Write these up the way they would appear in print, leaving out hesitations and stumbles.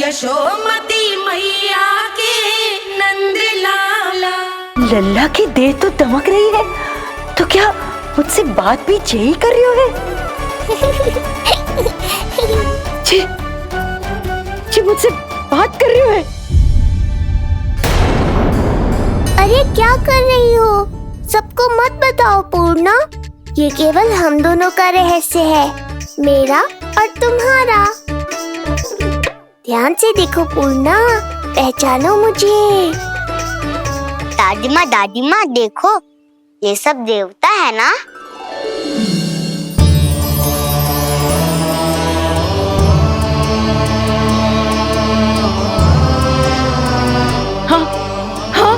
यशोमती मैया के नंद लाला। लल्ला की देह तो दमक रही है, तो क्या मुझसे बात भी यही कर रही हो है? जी मुझसे बात कर रही हो है? अरे क्या कर रही हो? सबको मत बताओ पूर्णा, ये केवल हम दोनों का रहस्य है, मेरा और तुम्हारा। ध्यान से देखो पूर्णा, पहचानो मुझे। दादी माँ देखो, ये सब देवता है ना? हाँ हाँ,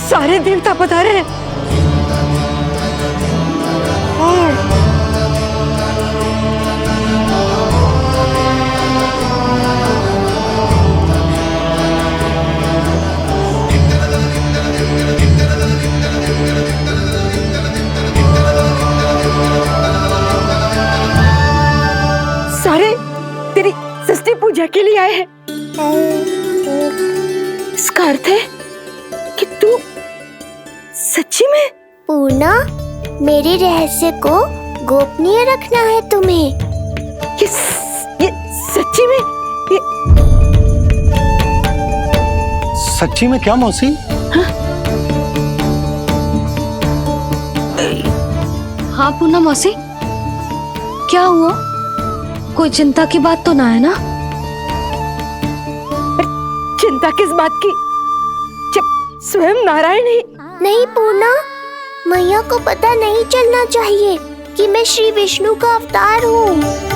सारे देवता पधारे हैं। सारे तेरी षष्ठी पूजा के लिए आए हैं। इसका अर्थ है कि तू सच्ची में? पूर्णा, मेरे रहस्य को गोपनीय रखना है तुम्हें। ये सच्ची में? सच्ची में क्या मौसी? हाँ पूर्णा मौसी, क्या हुआ? कोई चिंता की बात तो ना है ना? चिंता किस बात की, जब स्वयं नारायण ही। नहीं पूर्णा, मैया को पता नहीं चलना चाहिए कि मैं श्री विष्णु का अवतार हूँ।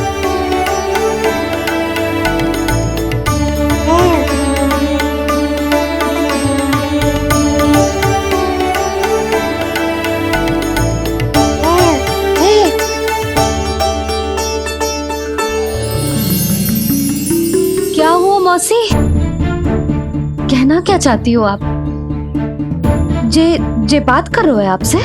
क्या हुआ मौसी? कहना क्या चाहती हो आप? जे बात कर रहे हो आपसे?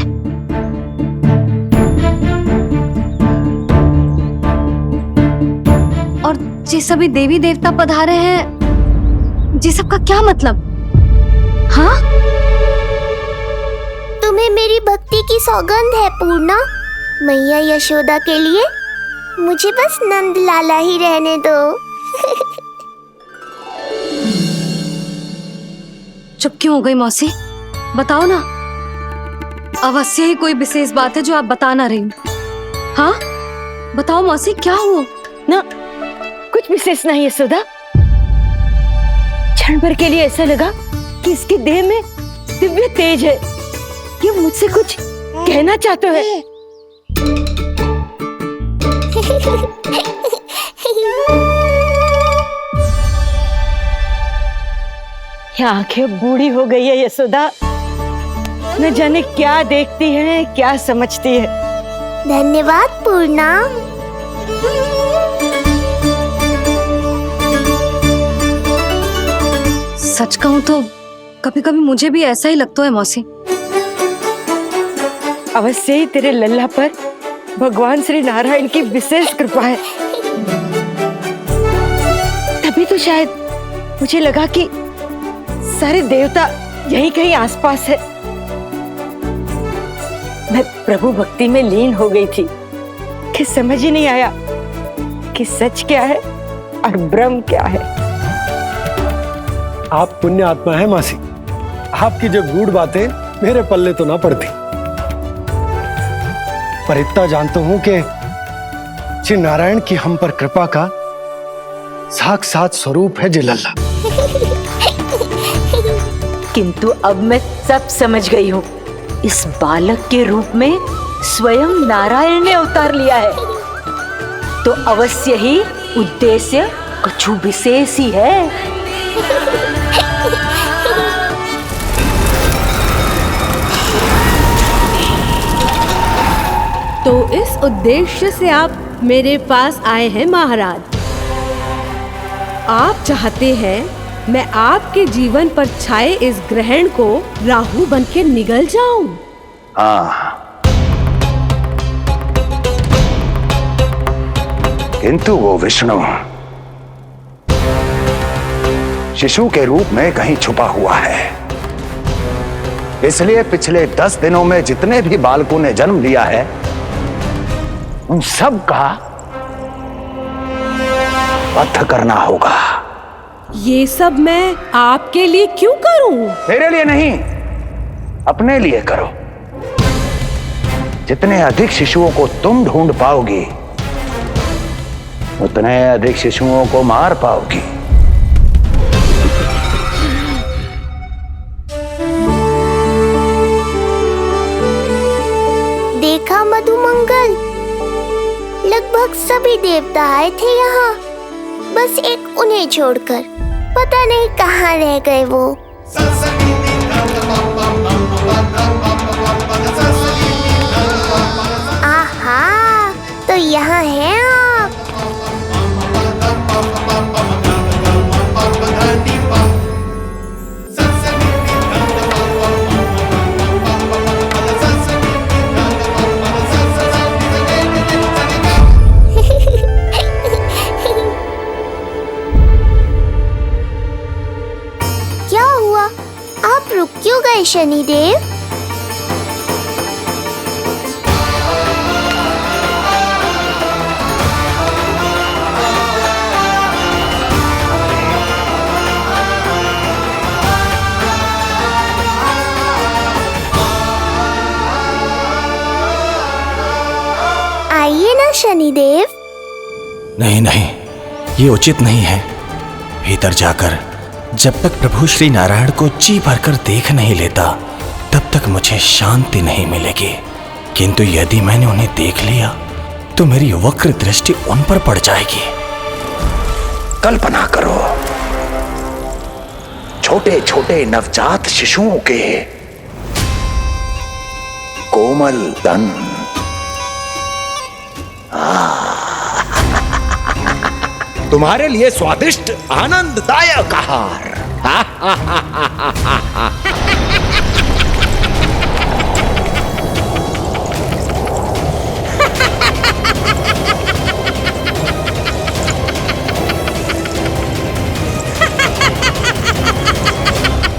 और जे सभी देवी देवता पधारे हैं, जी सबका क्या मतलब? हाँ? तुम्हें मेरी भक्ति की सौगंध है पूर्णा। मैया यशोदा के लिए मुझे बस नंद लाला ही रहने दो। चुप क्यों हो गई मौसी? बताओ ना, अवश्य ही कोई विशेष बात है जो आप बता ना रही। हाँ बताओ मौसी, क्या हुआ? ना कुछ विशेष नहीं है सुधा। क्षण भर के लिए ऐसा लगा कि इसकी देह में दिव्य तेज है, ये मुझसे कुछ कहना चाहते हैं। ये आंखें बूढ़ी हो गई है यशोदा, न जाने क्या देखती है, क्या समझती है। धन्यवाद पूर्णा। सच कहूं तो कभी कभी मुझे भी ऐसा ही लगता है मौसी। अवश्य ही तेरे लल्ला पर भगवान श्री नारायण की विशेष कृपा है, तभी तो शायद मुझे लगा कि सारे देवता यहीं कहीं आसपास है। मैं प्रभु भक्ति में लीन हो गई थी कि समझ ही नहीं आया कि सच क्या है और भ्रम क्या है। आप पुण्य आत्मा है मासी, आपकी जो गूढ़ बातें मेरे पल्ले तो ना पड़ती, पर इतना जानता हूं कि श्री नारायण की हम पर कृपा का साक्षात स्वरूप है जी लल्ला। किंतु अब मैं सब समझ गई हूँ, इस बालक के रूप में स्वयं नारायण ने अवतार लिया है, तो अवश्य ही उद्देश्य कुछ विशेष ही है। तो इस उद्देश्य से आप मेरे पास आए हैं महाराज। आप चाहते हैं मैं आपके जीवन पर छाए इस ग्रहण को राहु बनके निगल जाऊं? किंतु वो विष्णु शिशु के रूप में कहीं छुपा हुआ है। इसलिए पिछले 10 दिनों में जितने भी बालकों ने जन्म लिया है, उन सब का वध करना होगा। ये सब मैं आपके लिए क्यों करूं? तेरे लिए नहीं, अपने लिए करो। जितने अधिक शिशुओं को तुम ढूंढ पाओगी, उतने अधिक शिशुओं को मार पाओगी। देखा मधुमंगल, लगभग सभी देवता आए थे यहाँ, बस एक उन्हें छोड़कर। पता नहीं कहाँ रह गए वो। आहा, तो यहाँ हैं आप। क्या हुआ? आप रुक क्यों गए शनिदेव? आइए ना शनिदेव। नहीं नहीं, ये उचित नहीं है। भीतर जाकर जब तक प्रभु श्री नारायण को जी भरकर देख नहीं लेता, तब तक मुझे शांति नहीं मिलेगी। किंतु यदि मैंने उन्हें देख लिया तो मेरी वक्र दृष्टि उन पर पड़ जाएगी। कल्पना करो, छोटे छोटे नवजात शिशुओं के कोमल तन, तुम्हारे लिए स्वादिष्ट आनंददायक आहार।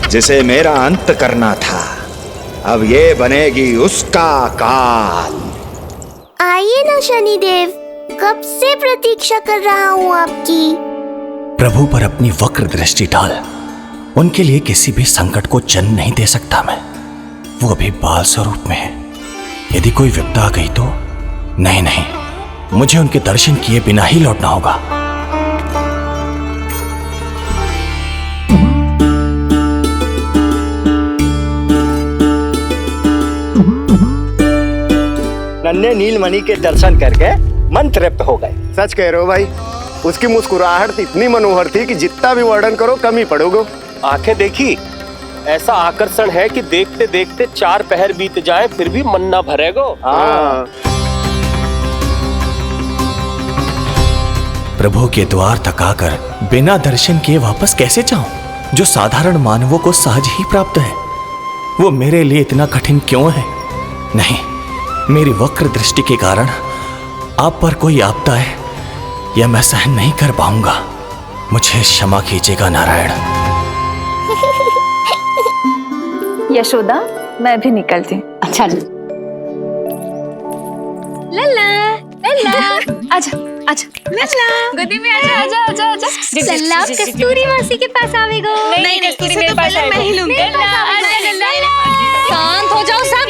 जिसे मेरा अंत करना था, अब ये बनेगी उसका काल। आइए ना शनिदेव, कब से प्रतीक्षा कर रहा हूँ आपकी। प्रभु पर अपनी वक्र दृष्टि डाल। उनके लिए किसी भी संकट को जन्म नहीं दे सकता मैं। वो अभी बाल स्वरूप में है। यदि कोई विपदा आ गई तो नहीं नहीं, मुझे उनके दर्शन किए बिना ही लौटना होगा। नन्हे नीलमणि के दर्शन करके मन तृप्त हो गए। सच कह रहे हो भाई, उसकी मुस्कुराहट इतनी मनोहर थी कि जितना भी वर्णन करो कम ही पड़ोगे। आंखें देखी, ऐसा आकर्षण है कि देखते देखते 4 पहर बीत जाए फिर भी मन ना भरेगो। प्रभु के द्वार तक आकर बिना दर्शन किए वापस कैसे जाऊं, जो साधारण मानवों को सहज ही प्राप्त है। वो मेरे लिए इतना कठिन क्यों है? नहीं, मेरी वक्र दृष्टि के कारण आप पर कोई आपदा है या मैं सहन नहीं कर पाऊंगा। मुझे क्षमा कीजिएगा नारायण। यशोदा, मैं भी निकलती हूँ। अच्छा लल्ला लल्ला, आजा आजा लल्ला, गोदी में आजा आजा आजा आजा। लल्ला, कस्तूरी मासी के पास आवेगो। नहीं कस्तूरी मेरे पास आएगा, मैं ही लूंगी। आजा लल्ला, शांत हो जाओ सब,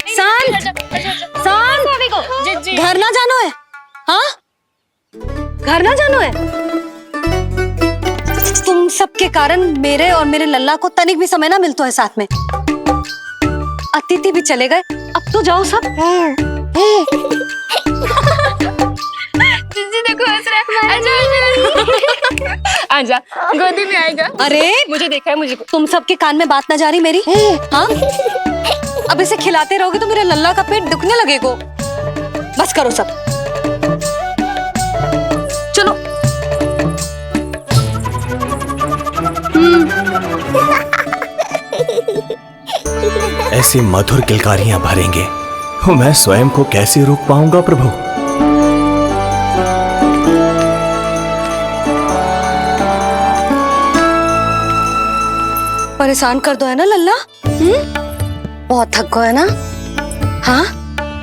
शांत शांत। घर ना जानो है? हाँ, घर ना जानो है? तुम सबके कारण मेरे और मेरे लल्ला को तनिक भी समय ना मिलता है साथ में। अतिथि भी चले गए, अब तो जाओ सब। जी देखो हंस रहा है। आजा आजा, गोदी में आएगा। अरे मुझे देखा है, मुझे तुम सबके कान में बात ना जा रही मेरी? हाँ, अब इसे खिलाते रहोगे तो मेरे लल्ला का पेट दुखने लगेगा। बस करो सब, चलो। ऐसी मधुर किलकारियां भरेंगे, मैं स्वयं को कैसे रोक पाऊंगा प्रभु? परेशान कर दो है ना लल्ला? बहुत थक गए है ना? हाँ,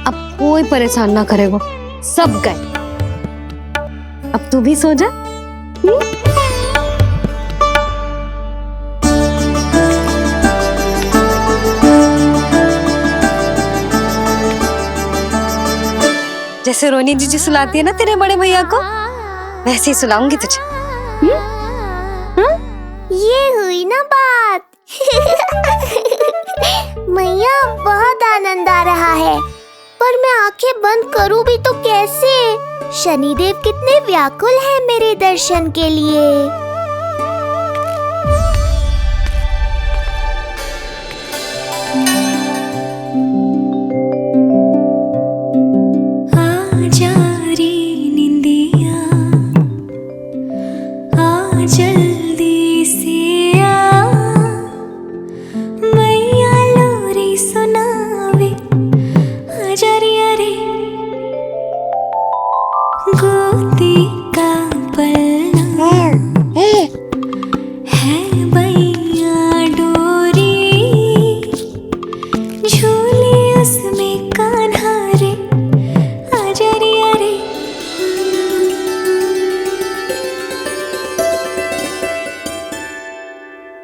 अब कोई परेशान ना करेगा, सब गए। अब तू भी सो जा। जैसे रोनी जीजी सुलाती है ना तेरे बड़े भैया को, वैसे ही सुलाऊंगी तुझे। ये हुई ना बात। मैया बहुत आनंद आ रहा है, पर मैं आंखें बंद करूं भी तो कैसे? शनिदेव कितने व्याकुल हैं मेरे दर्शन के लिए।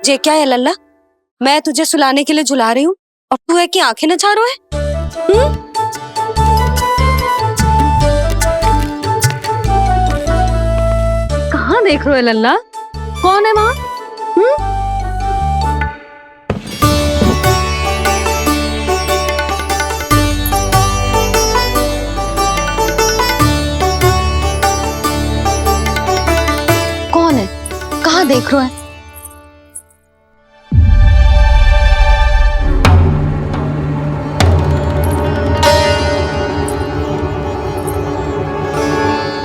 ये क्या है लल्ला? मैं तुझे सुलाने के लिए झुला रही हूँ और तू है कि आंखें नचा रहा है? कहाँ देख रहे हो लल्ला? कौन है वहाँ? कौन है? कहाँ देख रहे हो?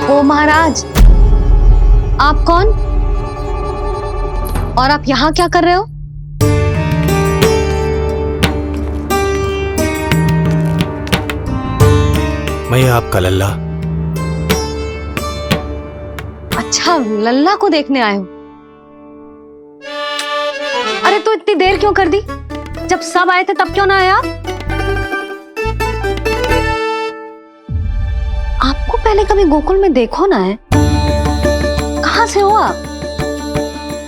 ओ महाराज, आप कौन? और आप यहाँ क्या कर रहे हो? मैं आपका लल्ला। अच्छा, लल्ला को देखने आए हो? अरे तो इतनी देर क्यों कर दी? जब सब आए थे तब क्यों ना आया? आपको पहले कभी गोकुल में देखो ना है? कहाँ से हो आप?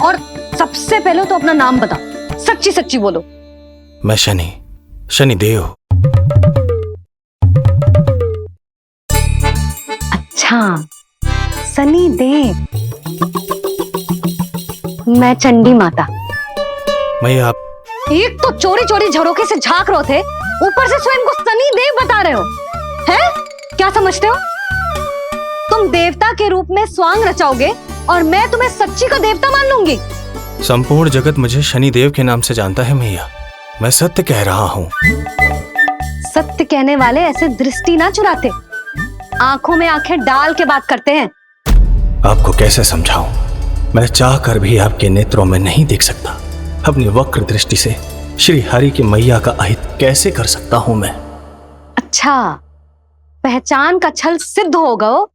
और सबसे पहले तो अपना नाम बताओ, सच्ची सच्ची बोलो। मैं शनिदेव। अच्छा, शनिदेव। मैं चंडी माता। मैं आप एक तो चोरी चोरी झरोखे से झांक रहे थे, ऊपर से स्वयं को शनिदेव बता रहे हो, हैं? क्या समझते हो? तुम देवता के रूप में स्वांग रचाओगे और मैं तुम्हें सच्ची का देवता मान लूंगी। संपूर्ण जगत मुझे शनिदेव के नाम से जानता है मैया। मैं सत्य कह रहा हूँ। सत्य कहने वाले ऐसे दृष्टि ना चुराते, आंखों में आंखें डाल के बात करते हैं। आपको कैसे समझाऊं? मैं चाह कर भी आपके नेत्रों में नहीं देख सकता। अपनी वक्र दृष्टि से श्री हरि की मैया का अहित कैसे कर सकता हूं मैं? अच्छा, पहचान का छल सिद्ध हो गया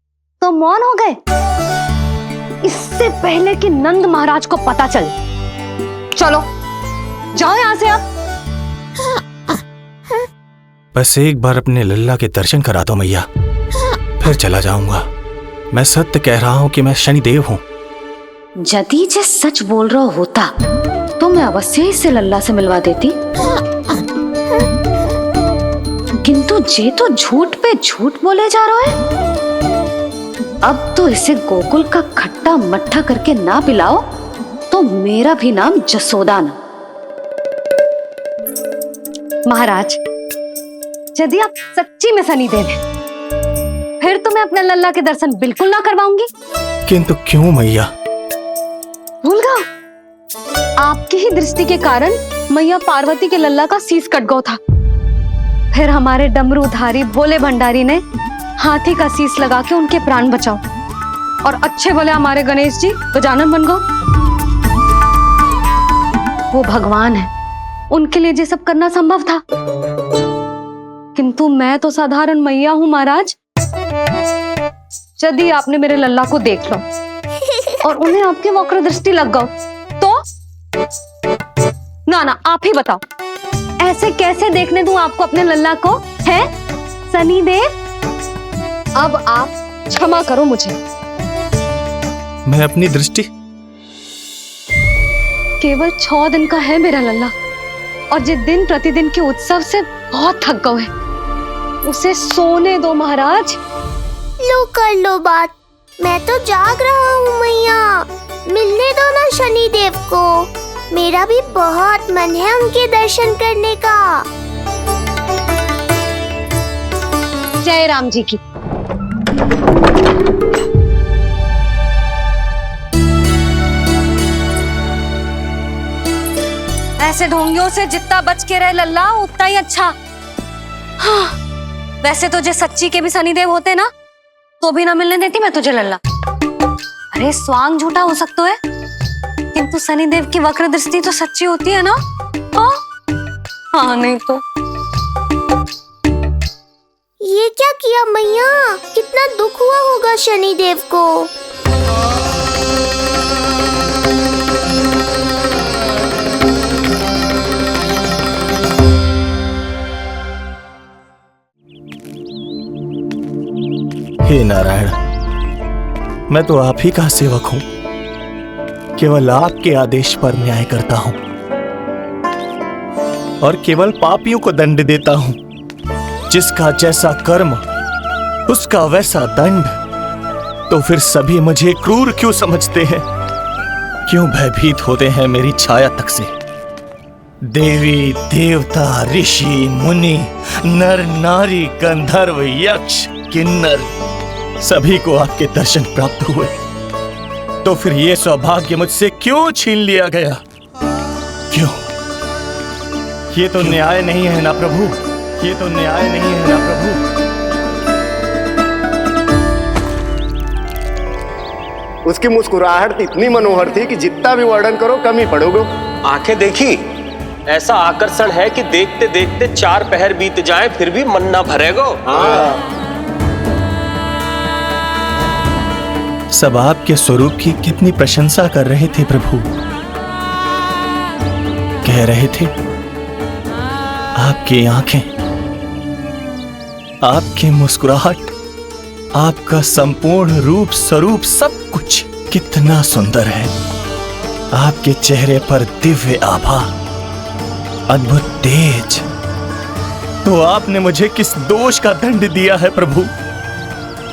तो मौन हो गए? इससे पहले कि नंद महाराज को पता चले। चलो जाओ यहां से आप। बस एक बार अपने लल्ला के दर्शन करा दो मैया, फिर चला जाऊंगा। मैं सत्य कह रहा हूं कि मैं शनिदेव हूं। यदि जे सच बोल रहा होता तो मैं अवश्य ही इसे लल्ला से मिलवा देती, किंतु जे तो झूठ पे झूठ बोले जा रहा है। अब तो इसे गोकुल का खट्टा मट्ठा करके ना पिलाओ तो मेरा भी नाम जसोदा ना। महाराज, यदि आप सच्ची में शनिदेव हैं, फिर तो मैं अपने लल्ला के दर्शन बिल्कुल ना करवाऊंगी। किंतु क्यों मैया? भूल गए? आपकी ही दृष्टि के कारण मैया पार्वती के लल्ला का शीश कट गया था। फिर हमारे डमरूधारी भोले भंडारी ने हाथी का शीश लगा के उनके प्राण बचाओ, और अच्छे भले हमारे गणेश जी गजानन बन गए। वो भगवान है, उनके लिए ये सब करना संभव था, किंतु मैं तो साधारण मैया हूं महाराज। यदि आपने मेरे लल्ला को देख लो और उन्हें आपकी वक्र दृष्टि लग गई ना ना, आप ही बताओ, ऐसे कैसे देखने दूं आपको अपने लल्ला को? है सनी देव, अब आप क्षमा करो मुझे। मैं अपनी दृष्टि केवल 6 दिन का है मेरा लल्ला, और जिस दिन प्रतिदिन के उत्सव से बहुत थक गए, उसे सोने दो महाराज। लो कर लो बात, मैं तो जाग रहा हूँ मैया, मिलने दो ना शनि देव को, मेरा भी बहुत मन है उनके दर्शन करने का। जय राम जी की। ऐसे ढोंगियों से जितना बच के रहे लल्ला उतना ही अच्छा। हाँ, वैसे तुझे सच्ची के भी शनिदेव होते ना तो भी ना मिलने देती मैं तुझे लल्ला। अरे स्वांग झूठा हो सकता है, किंतु शनिदेव की वक्र दृष्टि तो सच्ची होती है ना। हाँ नहीं तो। ये क्या किया मैया, कितना दुख हुआ होगा शनि देव को। हे नारायण, मैं तो आप ही का सेवक हूं, केवल आपके आदेश पर न्याय करता हूं और केवल पापियों को दंड देता हूं। जिसका जैसा कर्म उसका वैसा दंड। तो फिर सभी मुझे क्रूर क्यों समझते हैं? क्यों भयभीत होते हैं मेरी छाया तक से? देवी देवता ऋषि मुनि नर नारी गंधर्व यक्ष किन्नर सभी को आपके दर्शन प्राप्त हुए, तो फिर ये सौभाग्य मुझसे क्यों छीन लिया गया? क्यों? ये तो न्याय नहीं है ना प्रभु, ये तो न्याय नहीं है ना प्रभु। उसकी मुस्कुराहट इतनी मनोहर थी कि जितना भी वर्णन करो कम ही पड़ोगे। आंखें देखी, ऐसा आकर्षण है कि देखते देखते 4 पहर बीत जाएं फिर भी मन ना भरेगो। सब आपके स्वरूप की कितनी प्रशंसा कर रहे थे प्रभु। कह रहे थे आपकी आंखें, आपकी मुस्कुराहट, आपका संपूर्ण रूप स्वरूप सब कुछ कितना सुंदर है। आपके चेहरे पर दिव्य आभा, अद्भुत तेज। तो आपने मुझे किस दोष का दंड दिया है प्रभु?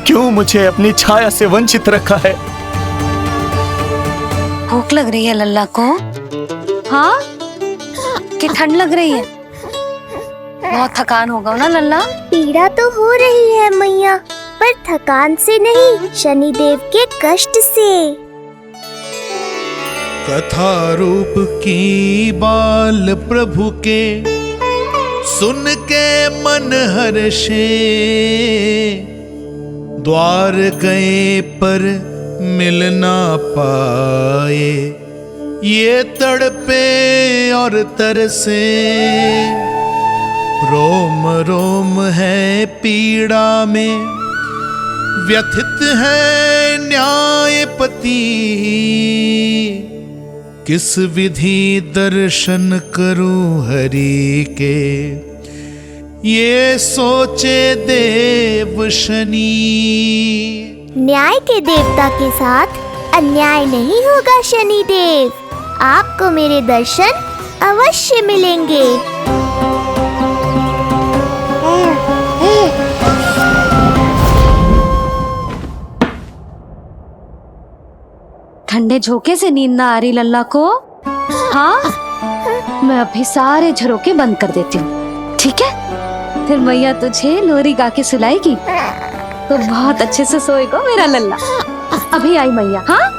क्यों मुझे अपनी छाया से वंचित रखा है? भूख लग रही है लल्ला को? हाँ, कि ठंड लग रही है? बहुत थकान होगा ना लल्ला? पीड़ा तो हो रही है मैया, पर थकान से नहीं, शनि देव के कष्ट से। कथा रूप की बाल प्रभु के सुन के मन हर्षे, द्वार गए पर मिल ना पाए, ये तड़पे और तरसे, रोम रोम है पीड़ा में, व्यथित है न्यायपति, किस विधि दर्शन करूं हरि के, ये सोचे देव शनि। न्याय के देवता के साथ अन्याय नहीं होगा शनि देव, आपको मेरे दर्शन अवश्य मिलेंगे। ठंडे झोंके से नींद ना आ रही लल्ला को? हाँ, मैं अभी सारे झरोके बंद कर देती हूँ, ठीक है? फिर मैया तुझे लोरी गा के सुलाएगी तो बहुत अच्छे से सोएगा मेरा लल्ला। अभी आई मैया। हाँ,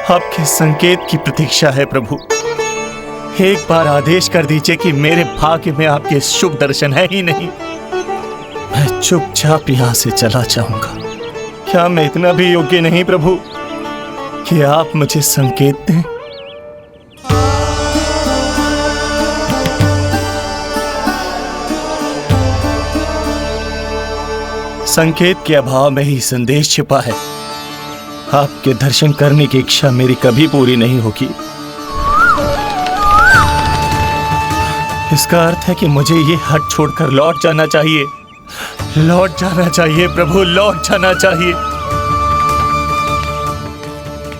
आपके संकेत की प्रतीक्षा है प्रभु। एक बार आदेश कर दीजिए कि मेरे भाग्य में आपके शुभ दर्शन है ही नहीं, मैं चुपचाप यहां से चला जाऊंगा। क्या मैं इतना भी योग्य नहीं प्रभु कि आप मुझे संकेत दें? संकेत के अभाव में ही संदेश छिपा है। आपके दर्शन करने की इच्छा मेरी कभी पूरी नहीं होगी। इसका अर्थ है कि मुझे ये हट छोड़कर लौट जाना चाहिए। लौट जाना चाहिए प्रभु, लौट जाना चाहिए।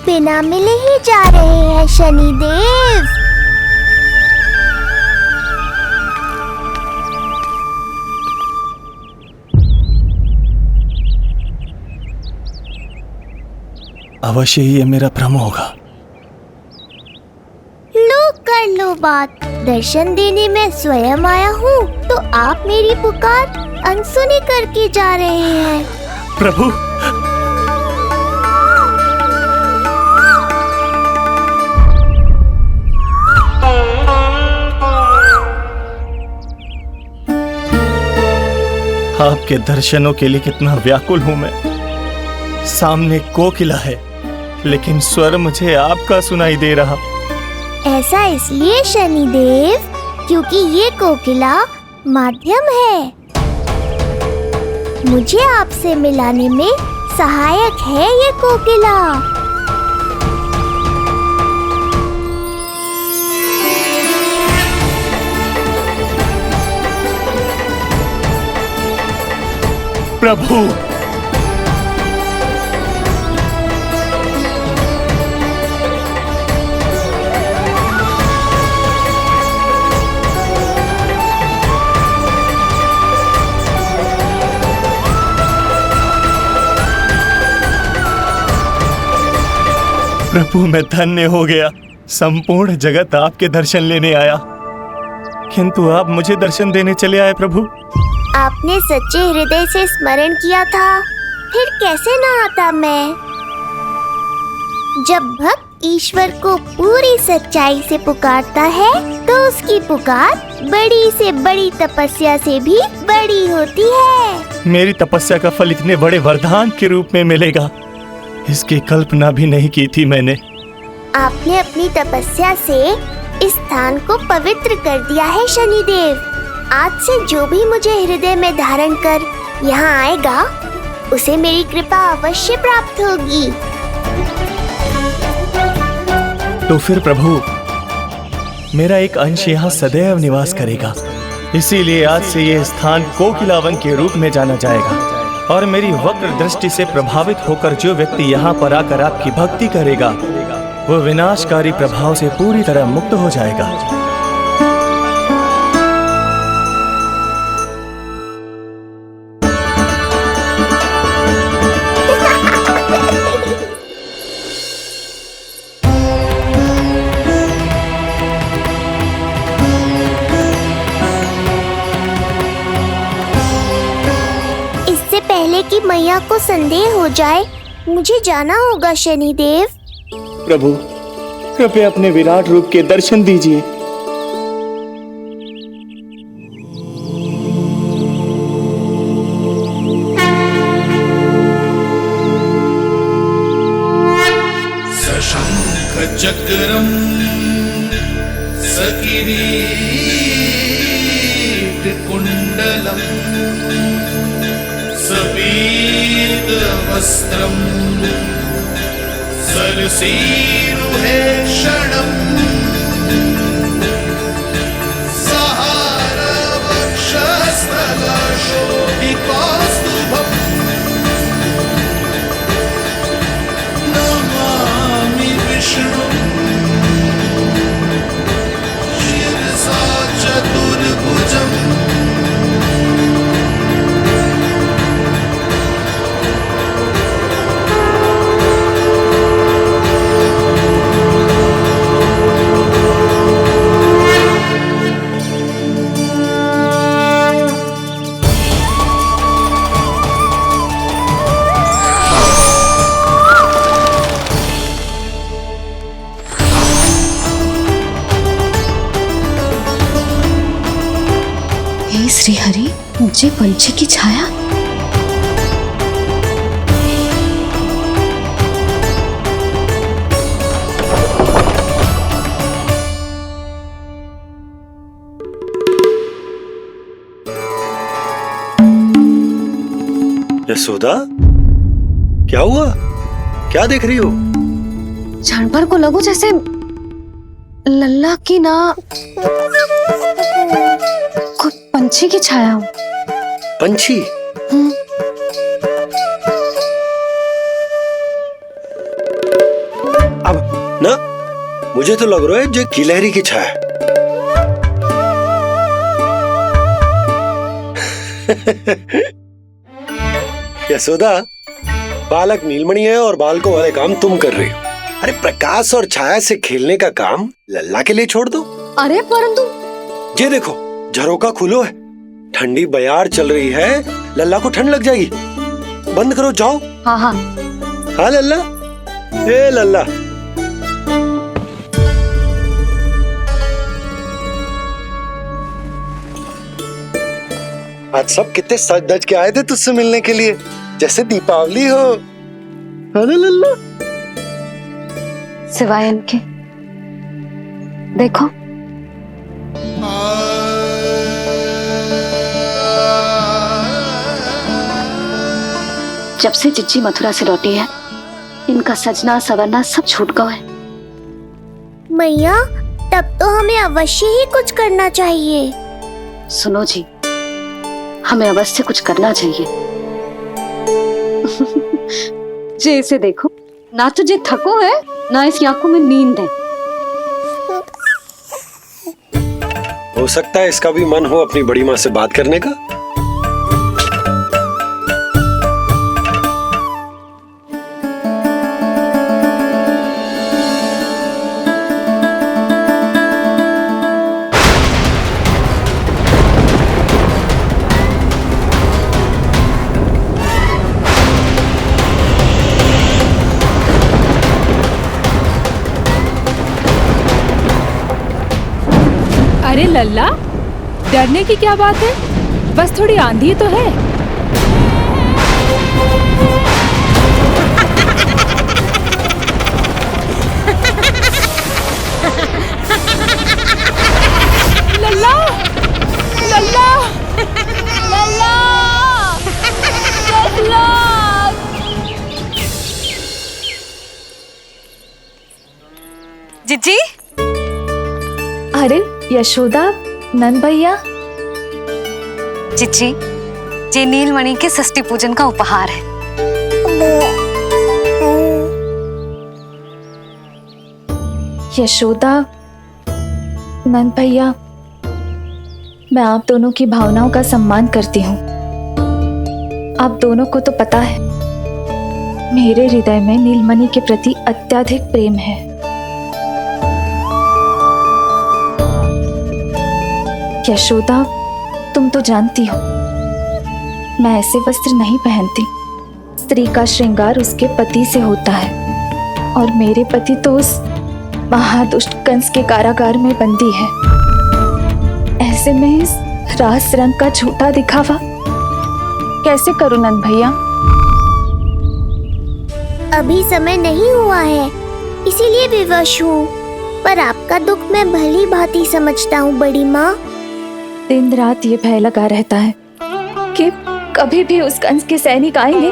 बिना मिले ही जा रहे हैं शनिदेव। अवश्य ही ये मेरा भ्रम होगा। लो कर लो बात। दर्शन देने मैं स्वयं आया हूँ तो आप मेरी पुकार अनसुनी करके जा रहे हैं। प्रभु, आपके दर्शनों के लिए कितना व्याकुल हूं मैं। सामने कोकिला है लेकिन स्वर मुझे आपका सुनाई दे रहा। ऐसा इसलिए शनिदेव क्योंकि ये कोकिला माध्यम है, मुझे आपसे मिलाने में सहायक है ये कोकिला। प्रभु, प्रभु मैं धन्य हो गया। संपूर्ण जगत आपके दर्शन लेने आया, किंतु आप मुझे दर्शन देने चले आए प्रभु। आपने सच्चे हृदय से स्मरण किया था, फिर कैसे न आता मैं। जब भक्त ईश्वर को पूरी सच्चाई से पुकारता है तो उसकी पुकार बड़ी से बड़ी तपस्या से भी बड़ी होती है। मेरी तपस्या का फल इतने बड़े वरदान के रूप में मिलेगा, इसकी कल्पना भी नहीं की थी मैंने। आपने अपनी तपस्या से इस स्थान को पवित्र कर दिया है शनिदेव। आज से जो भी मुझे हृदय में धारण कर यहाँ आएगा उसे मेरी कृपा अवश्य प्राप्त होगी। तो फिर प्रभु, मेरा एक अंश यहाँ सदैव निवास करेगा, इसीलिए आज से यह स्थान कोकिलावन के रूप में जाना जाएगा। और मेरी वक्र दृष्टि से प्रभावित होकर जो व्यक्ति यहाँ पर आकर आपकी भक्ति करेगा वो विनाशकारी प्रभाव से पूरी तरह मुक्त हो जाएगा। पहले कि मैया को संदेह हो जाए मुझे जाना होगा शनिदेव। प्रभु, कृपया अपने विराट रूप के दर्शन दीजिए। सशंख चक्रम सकिरीट कुंडलम सपीत वस्त्रम सरसीरुहे क्षणम सहार वक्षस्थल शोभिकास्तुभम नमामि विष्णु शिरसा चतुर्भुजम। श्री हरि, मुझे पंछी की छाया। यशोदा, क्या हुआ? क्या देख रही हो? क्षण भर को लगो जैसे लल्ला की ना कोई पंछी की छाया हो। पंछी? अब ना मुझे तो लग रहा है जो गिलहरी की छाया। यशोदा, बालक नीलमणि है और बालकों वाले काम तुम कर रही हो। अरे प्रकाश और छाया से खेलने का काम लल्ला के लिए छोड़ दो। अरे परंतु ये देखो, झरोका खुलो है, ठंडी बयार चल रही है, लल्ला को ठंड लग जाएगी। बंद करो, जाओ। हाँ हाँ हाँ लल्ला, ए लल्ला। आज सब कितने सज धज के आए थे तुझसे मिलने के लिए, जैसे दीपावली हो। अरे लल्ला, सिवाय इनके देखो। जब से चिच्ची मथुरा से लौटी है, इनका सजना सवरना सब छूट गया है। मैया, तब तो हमें अवश्य ही कुछ करना चाहिए। सुनो जी, हमें अवश्य कुछ करना चाहिए। जे इसे देखो, ना तो जे थको है, ना इसकी आंखों में नींद है। हो सकता है इसका भी मन हो अपनी बड़ी माँ से बात करने का। अरे लल्ला, डरने की क्या बात है? बस थोड़ी आंधी तो है। लल्ला, लल्ला, लल्ला, लल्ला। जीजी, अरे यशोदा, नंद भैया। चिच्ची, ये नीलमणि के षष्ठी पूजन का उपहार है। यशोदा, नंद भैया, मैं आप दोनों की भावनाओं का सम्मान करती हूँ। आप दोनों को तो पता है, मेरे हृदय में नीलमणि के प्रति अत्यधिक प्रेम है। यशोदा, तुम तो जानती हो, मैं ऐसे वस्त्र नहीं पहनती। स्त्री का श्रृंगार उसके पति से होता है, और मेरे पति तो उस महादुष्ट कंस के कारागार में बंदी है। ऐसे में इस रास रंग का झूठा दिखावा कैसे करूं नंद भैया? अभी समय नहीं हुआ है, इसीलिए विवश हूँ। पर आपका दुख मैं भली भांति समझता हूँ बड़ी माँ। दिन रात ये भय लगा रहता है कि कभी भी उस कंस के सैनिक आएंगे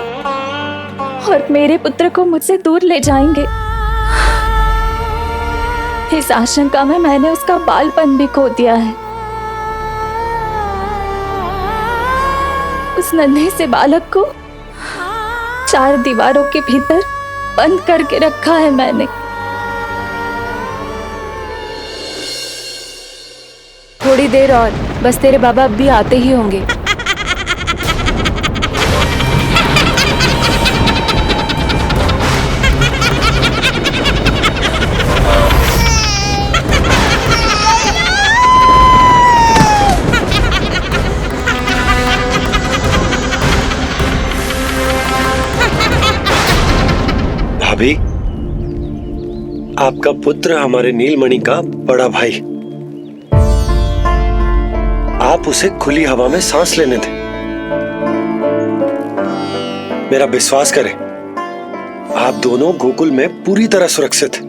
और मेरे पुत्र को मुझसे दूर ले जाएंगे। इस आशंका में मैंने उसका बालपन भी खो दिया है। उस नन्हे से बालक को 4 दीवारों के भीतर बंद करके रखा है मैंने। थोड़ी देर और, बस तेरे बाबा अब भी आते ही होंगे। भाभी, आपका पुत्र हमारे नीलमणि का बड़ा भाई। आप उसे खुली हवा में सांस लेने दें। मेरा विश्वास करें, आप दोनों गोकुल में पूरी तरह सुरक्षित हैं।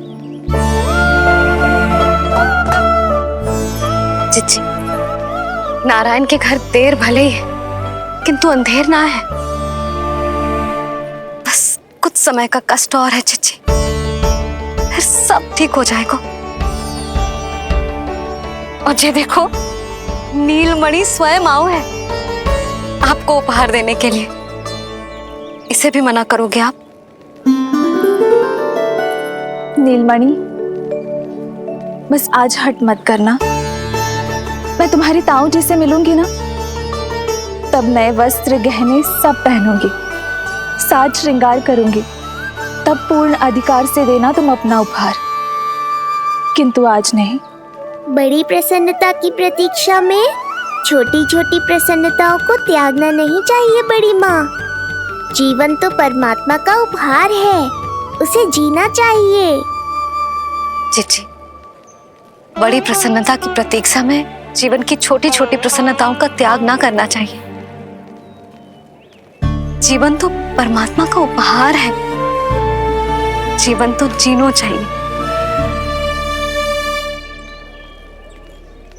चिच्ची, नारायण के घर देर भले ही है, किंतु अंधेर ना है। बस कुछ समय का कष्ट और है चिच्ची, फिर सब ठीक हो जाएगा। और ये देखो, नीलमणि स्वयं आओ है आपको उपहार देने के लिए। इसे भी मना करोगे आप? नीलमणि, बस आज हट मत करना। मैं तुम्हारी ताऊ जी से मिलूंगी ना, तब नए वस्त्र गहने सब पहनूंगी, साज श्रृंगार करूंगी, तब पूर्ण अधिकार से देना तुम अपना उपहार, किंतु आज नहीं। बड़ी प्रसन्नता की प्रतीक्षा में छोटी छोटी प्रसन्नताओं को त्यागना नहीं चाहिए बड़ी माँ। जीवन तो परमात्मा का उपहार है, उसे जीना चाहिए। चिच्ची, बड़ी प्रसन्नता की प्रतीक्षा में जीवन की छोटी छोटी प्रसन्नताओं का त्याग ना करना चाहिए। जीवन तो परमात्मा का उपहार है, जीवन तो जीना चाहिए।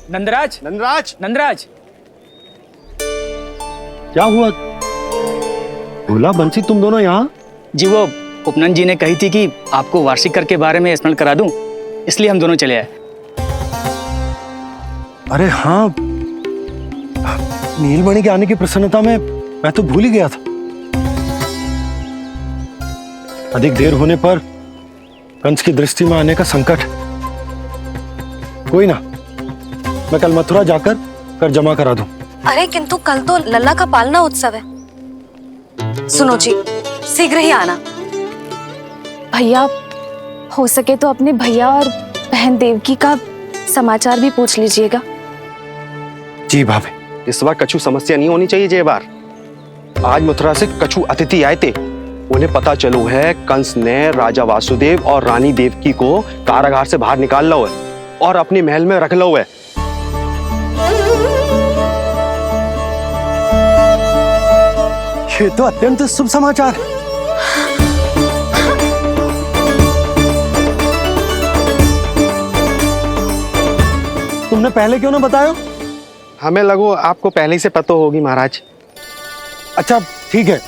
नंदराज, नंदराज, नंदराज, क्या हुआ? भोला, बंसी, तुम दोनों यहाँ? जी वो उपनंद जी ने कही थी कि आपको वार्षिक कर के बारे में स्मरण करा दूं, इसलिए हम दोनों चले आए। अरे हाँ, नीलमणि के आने की प्रसन्नता में मैं तो भूल ही गया था। अधिक देर होने पर कंस की दृष्टि में आने का संकट। कोई ना, मैं कल मथुरा जाकर कर जमा करा दूं। अरे किंतु कल तो लल्ला का पालना उत्सव है। सुनो जी, शीघ्र ही आना। भैया, हो सके तो अपने भैया और बहन देवकी का समाचार भी पूछ लीजिएगा। जी भाभी। इस बार कछु समस्या नहीं होनी चाहिए। ये बार आज मथुरा से कछु अतिथि आए थे, उन्हें पता चलो है कंस ने राजा वासुदेव और रानी देवकी को कारागार से बाहर निकाल लो है और अपने महल में रख लो है। ये तो अत्यंत शुभ समाचार है। तुमने पहले क्यों ना बताया? हमें लगो आपको पहले ही से पता होगी महाराज। अच्छा ठीक है,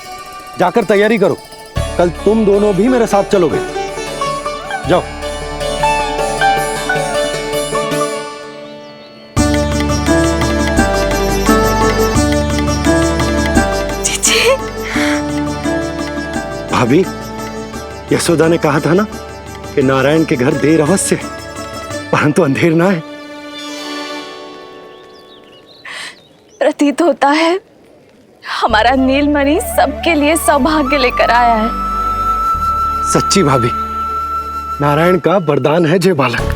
जाकर तैयारी करो, कल तुम दोनों भी मेरे साथ चलोगे। जाओ। भाभी, यशोदा ने कहा था ना कि नारायण के घर देर अवश्य है, परंतु अंधेर ना है। प्रतीत होता है हमारा नीलमणि सबके लिए सौभाग्य लेकर आया है। सच्ची भाभी, नारायण का वरदान है जे बालक।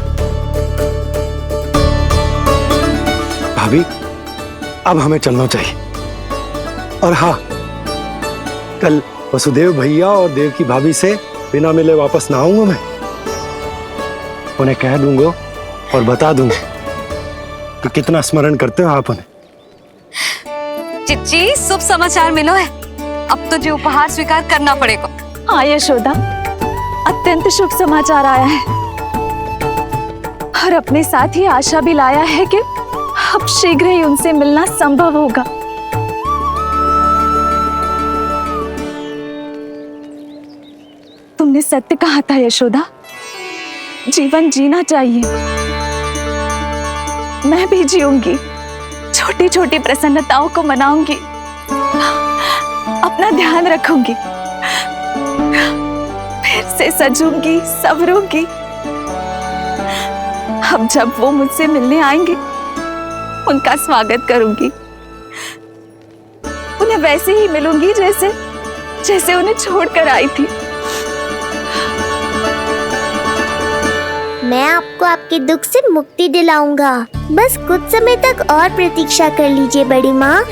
भाभी, अब हमें चलना चाहिए। और हाँ, कल वसुदेव भैया और देवकी भाभी से बिना मिले वापस ना आऊंगा मैं। उन्हें कह दूंगा और बता दूंगा कि कितना स्मरण करते हो आप उन्हें। चिच्ची, शुभ समाचार मिलो है, अब तो जो उपहार स्वीकार करना पड़ेगा। हाँ यशोदा, अत्यंत शुभ समाचार आया है और अपने साथ ही आशा भी लाया है कि अब शीघ्र ही उनसे मिलना संभव होगा। तुमने सत्य कहा था यशोदा, जीवन जीना चाहिए। मैं भी जीऊंगी, छोटी छोटी प्रसन्नताओं को मनाऊंगी, अपना ध्यान रखूंगी, फिर से सजूंगी, संवरूंगी। अब जब वो मुझसे मिलने आएंगे, उनका स्वागत करूंगी, उन्हें वैसे ही मिलूंगी जैसे जैसे उन्हें छोड़कर आई थी। मैं आपको आपके दुख से मुक्ति दिलाऊंगा, बस कुछ समय तक और प्रतीक्षा कर लीजिए बड़ी माँ।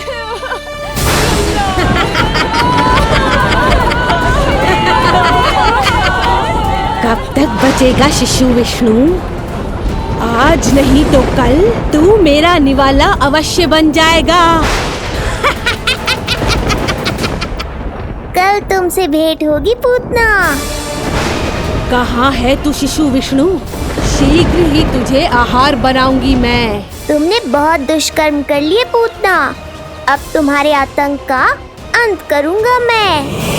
कब तक बचेगा शिशु विष्णु? आज नहीं तो कल तू मेरा निवाला अवश्य बन जाएगा। कल तुमसे भेंट होगी पूतना। कहाँ है तू शिशु विष्णु? शीघ्र ही तुझे आहार बनाऊंगी मैं। तुमने बहुत दुष्कर्म कर लिए पूतना, अब तुम्हारे आतंक का अंत करूंगा मैं।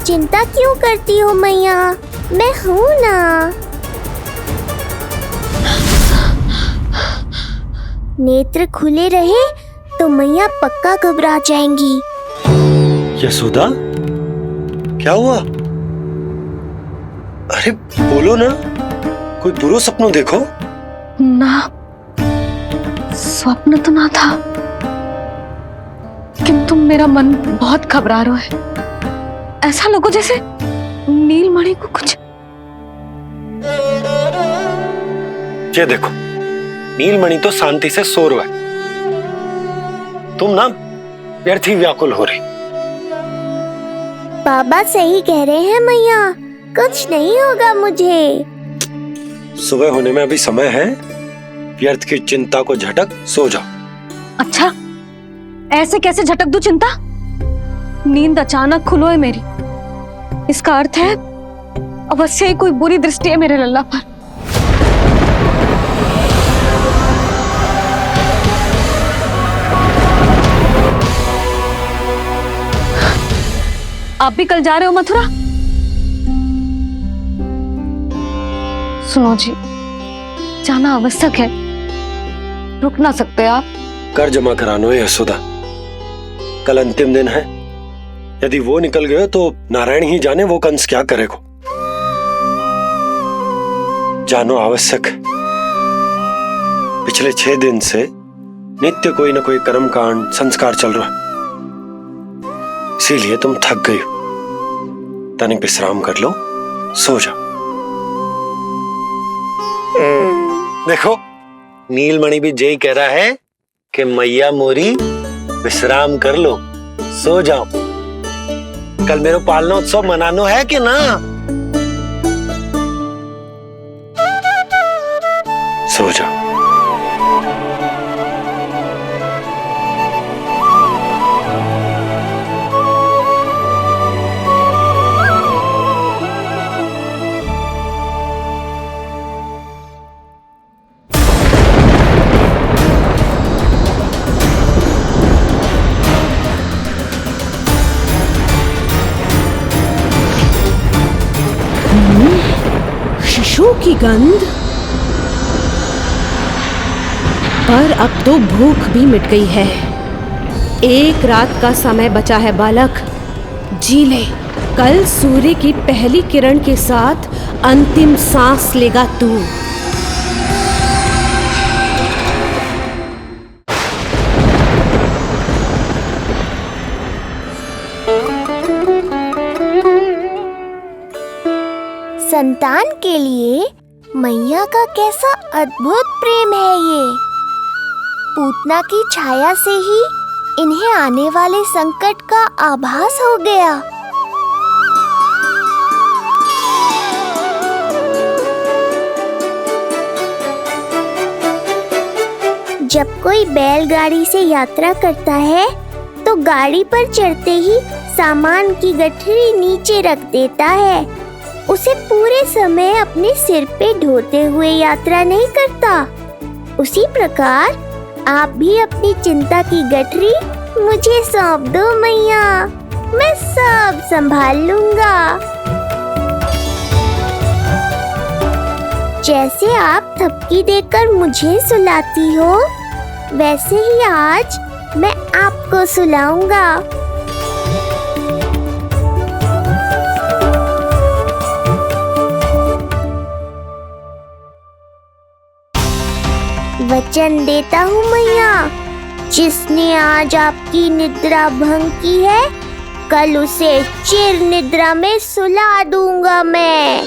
चिंता क्यों करती हो मैया, मैं हूँ ना। नेत्र खुले रहे तो मैया पक्का घबरा जाएंगी। यशोदा, क्या हुआ? अरे बोलो ना, कोई बुरा सपना देखो। ना, स्वप्न तो ना था, किंतु मेरा मन बहुत घबरा रहा है। ऐसा लगो जैसे नीलमणि को कुछ। ये देखो, नीलमणि तो शांति से सो रहा है, तुम ना व्यर्थ ही व्याकुल हो रही। बाबा सही कह रहे हैं मैया, कुछ नहीं होगा मुझे। सुबह होने में अभी समय है, व्यर्थ की चिंता को झटक सो जाओ। अच्छा, ऐसे कैसे झटक दूं चिंता? नींद अचानक खुलो है मेरी, इसका अर्थ है अवश्य ही कोई बुरी दृष्टि है मेरे लल्ला पर। आप भी कल जा रहे हो मथुरा? सुनो जी, जाना आवश्यक है, रुक ना सकते आप? कर जमा करानो है यशोदा, कल अंतिम दिन है। यदि वो निकल गए तो नारायण ही जाने वो कंस क्या करेगा। जानो आवश्यक। पिछले 6 दिन से नित्य कोई न कोई कर्मकांड संस्कार चल रहा है, इसीलिए तुम थक गई हो। तनिक विश्राम कर लो, सो जाओ। देखो, नीलमणि भी यही कह रहा है कि मैया मोरी विश्राम कर लो, सो जाओ। कल मेरे पालना उत्सव मनानो है कि ना? सो जाओ। शिशु की गंध, पर अब तो भूख भी मिट गई है। एक रात का समय बचा है बालक, जी ले। कल सूर्य की पहली किरण के साथ अंतिम सांस लेगा तू। संतान के लिए मैया का कैसा अद्भुत प्रेम है ये। पूतना की छाया से ही इन्हें आने वाले संकट का आभास हो गया। जब कोई बैलगाड़ी से यात्रा करता है तो तो गाड़ी पर चढ़ते ही सामान की गठरी नीचे रख देता है। उसे पूरे समय अपने सिर पे ढोते हुए यात्रा नहीं करता। उसी प्रकार आप भी अपनी चिंता की गठरी मुझे सौंप दो मैया, मैं सब संभाल लूंगा। जैसे आप थपकी देकर मुझे सुलाती हो, वैसे ही आज मैं आपको सुलाऊंगा। वचन देता हूँ मैया, जिसने आज आपकी निद्रा भंग की है, कल उसे चिर निद्रा में सुला दूंगा मैं।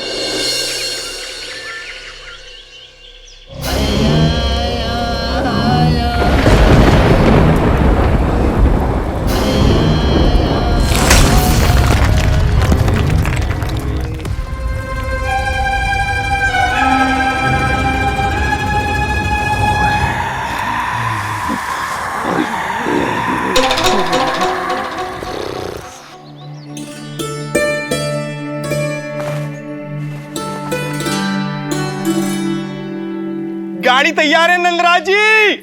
गाड़ी तैयार है नंदराज जी।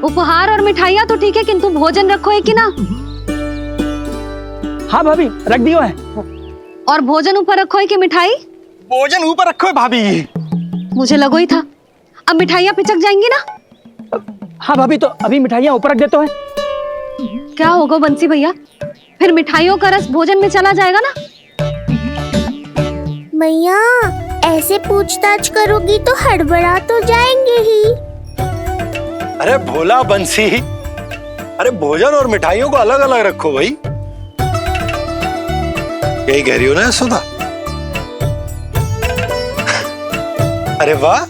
उपहार और मिठाइयाँ तो ठीक है, किंतु भोजन रखो है कि ना? हाँ भाभी, रख दियो है। और भोजन ऊपर रखो है कि मिठाई? भोजन ऊपर रखो है भाभी। मुझे लगो ही था, अब मिठाइयाँ पिचक जाएंगी ना। हाँ भाभी, तो अभी मिठाइयाँ ऊपर रख देते हैं। क्या होगा बंसी भैया, फिर मिठाइयों का रस भोजन में चला जाएगा ना। मैया ऐसे पूछताछ करोगी तो हड़बड़ा तो जाएंगे ही। अरे भोला बंसी, अरे भोजन और मिठाइयों को अलग अलग रखो भाई। यही कह रही हो ना सुधा? अरे वाह,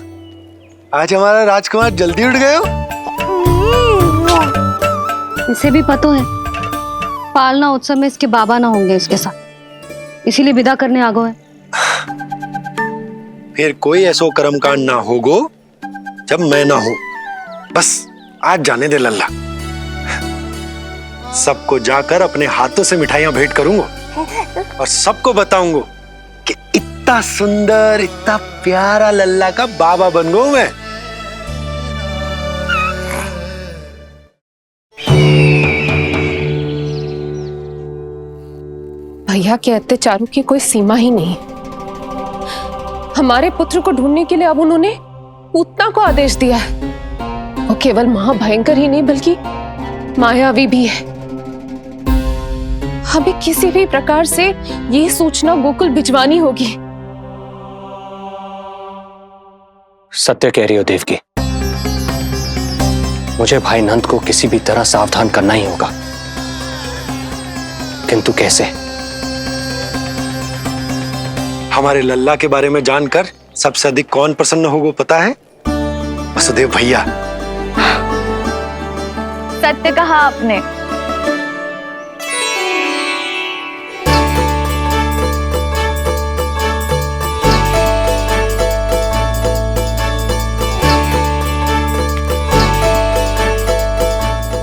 आज हमारा राजकुमार जल्दी उठ गए हो। इसे भी पता है पालना उत्सव में इसके बाबा ना होंगे इसके साथ, इसीलिए विदा करने आ गए। फिर कोई ऐसो कर्मकांड ना होगो जब मैं ना हूं। बस आज जाने दे लल्ला, सबको जाकर अपने हाथों से मिठाइयां भेंट करूंगा और सबको बताऊंगा कि इतना सुंदर, इतना प्यारा लल्ला का बाबा बन गया मैं। भैया के अत्याचारों की कोई सीमा ही नहीं। हमारे पुत्र को ढूंढने के लिए अब उन्होंने पूतना को आदेश दिया है। वो केवल महाभयंकर ही नहीं बल्कि मायावी भी है। हमें किसी भी प्रकार से ये सूचना गोकुल भिजवानी होगी। सत्य कह रही हो देवकी, मुझे भाई नंद को किसी भी तरह सावधान करना ही होगा, किंतु कैसे? हमारे लल्ला के बारे में जानकर सबसे अधिक कौन प्रसन्न होगा पता है? वसुदेव भैया। सत्य कहा आपने।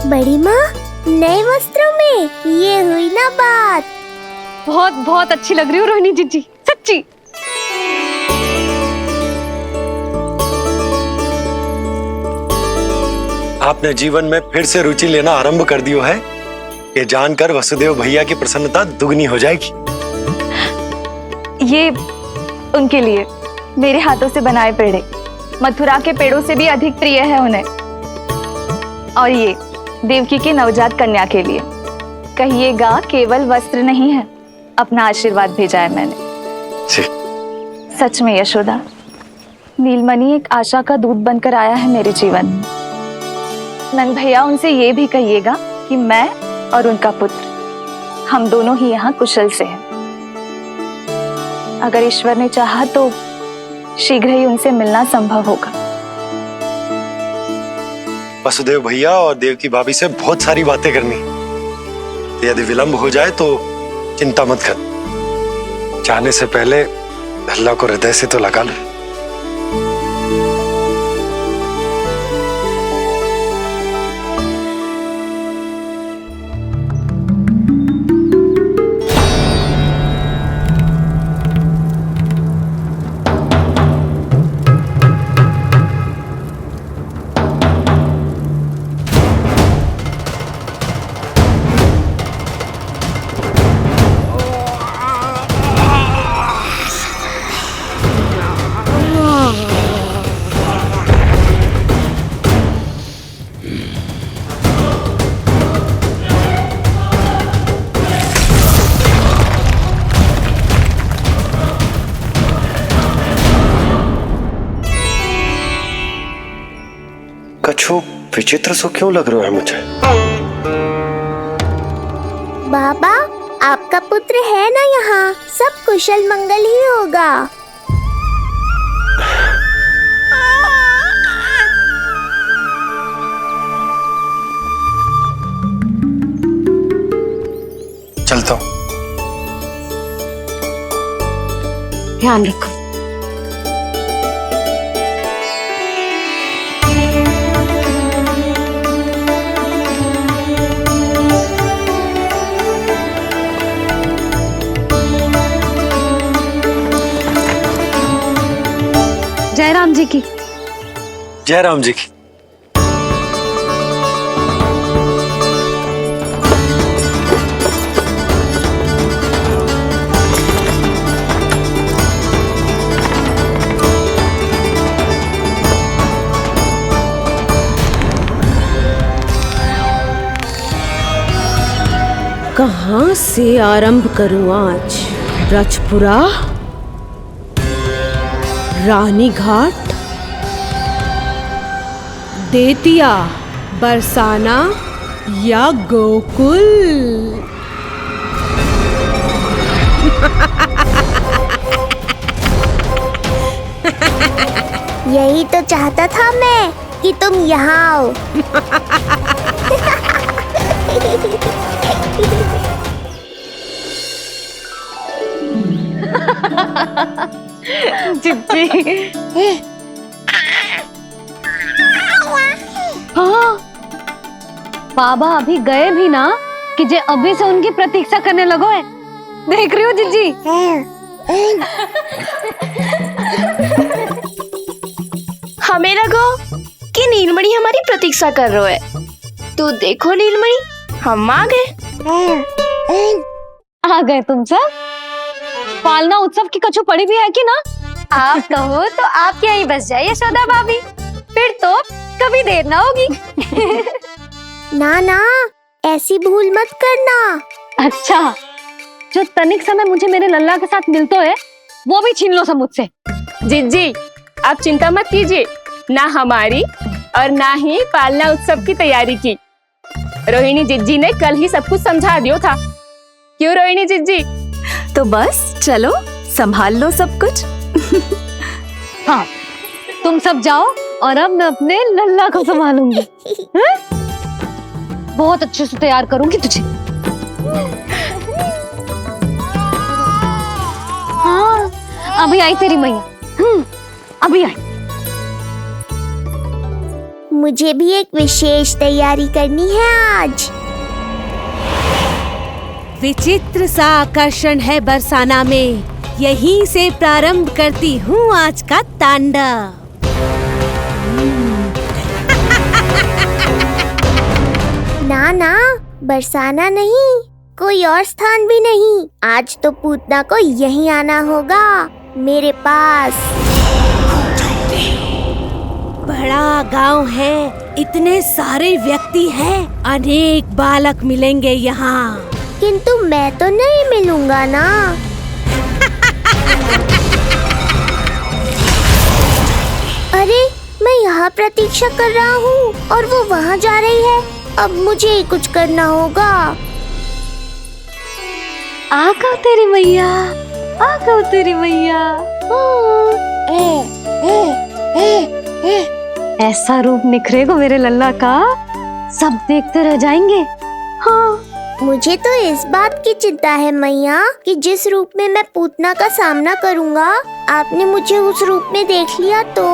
बड़ी माँ, नए वस्त्रों में ये हुई ना बात। बहुत बहुत अच्छी लग रही हो रोहिणी जीजी, सच्ची। आपने जीवन में फिर से रुचि लेना आरंभ कर दियो है, ये जानकर वसुदेव भैया की प्रसन्नता दुगनी हो जाएगी। ये उनके लिए मेरे हाथों से बनाए पेड़े मथुरा के पेड़ों से भी अधिक प्रिय है उन्हें। और ये देवकी के नवजात कन्या के लिए कहिएगा केवल वस्त्र नहीं है, अपना आशीर्वाद भेजा है मैंने। सच में यशोदा, नीलमणि एक आशा का दूत बनकर आया है मेरे जीवन में। नंद भैया, उनसे ये भी कहिएगा कि मैं और उनका पुत्र हम दोनों ही यहाँ कुशल से हैं। अगर ईश्वर ने चाहा तो शीघ्र ही उनसे मिलना संभव होगा। वसुदेव भैया और देवकी भाभी से बहुत सारी बातें करनी, यदि विलंब हो जाए तो चिंता मत कर। जाने से पहले अल्लाह को हृदय से तो लगा लो। विचित्र सा क्यों लग रहा है मुझे? बाबा, आपका पुत्र है ना यहाँ, सब कुशल मंगल ही होगा। चलता हूँ। ध्यान रखो। जय राम जी की। जय राम जी की। कहाँ से आरंभ करूं आज? ब्रजपुरा, रानी घाट, देतिया, बरसाना या गोकुल? यही तो चाहता था मैं कि तुम यहाँ आओ। चिप्ची। हाँ, बाबा अभी गए भी ना कि जे अभी से उनकी प्रतीक्षा करने लगो है। देख रही हो जिज्जी? हमें लगो कि नीलमणि हमारी प्रतीक्षा कर रहे है। तो देखो नीलमणि, हम आ गए। आ गए तुम सब? पालना उत्सव की कछु पड़ी भी है कि ना? आप कहो तो आप यहीं बस जाइए यशोदा भाभी, फिर तो कभी देर ना होगी। ना ना, ऐसी भूल मत करना। अच्छा, जो तनिक समय मुझे मेरे लल्ला के साथ मिलते है वो भी छीन लो सब मुझसे। जिज्जी, आप चिंता मत कीजिए, ना हमारी और ना ही पालना उत्सव की तैयारी की। रोहिणी जिज्जी ने कल ही सब कुछ समझा दिया था। क्यों रोहिणी जिज्जी? तो बस चलो, संभाल लो सब कुछ। हाँ, तुम सब जाओ और अब मैं अपने लल्ला को संभालूंगी। बहुत अच्छे से तैयार करूंगी तुझे। हाँ, अभी आई तेरी मैया। अभी आई। मुझे भी एक विशेष तैयारी करनी है आज। विचित्र सा आकर्षण है बरसाना में, यहीं से प्रारंभ करती हूँ आज का तांडव। ना ना, बरसाना नहीं, कोई और स्थान भी नहीं। आज तो पूतना को यहीं आना होगा, मेरे पास। बड़ा गांव है, इतने सारे व्यक्ति हैं, अनेक बालक मिलेंगे यहाँ। किंतु मैं तो नहीं मिलूंगा ना। अरे, मैं यहाँ प्रतीक्षा कर रहा हूँ और वो वहाँ जा रही है। अब मुझे ही कुछ करना होगा। आ गओ तेरी मैया, आ गओ तेरी मैया। ऐसा रूप निखरेगा मेरे लल्ला का, सब देखते रह जाएंगे। हाँ, मुझे तो इस बात की चिंता है मैया कि जिस रूप में मैं पूतना का सामना करूँगा, आपने मुझे उस रूप में देख लिया तो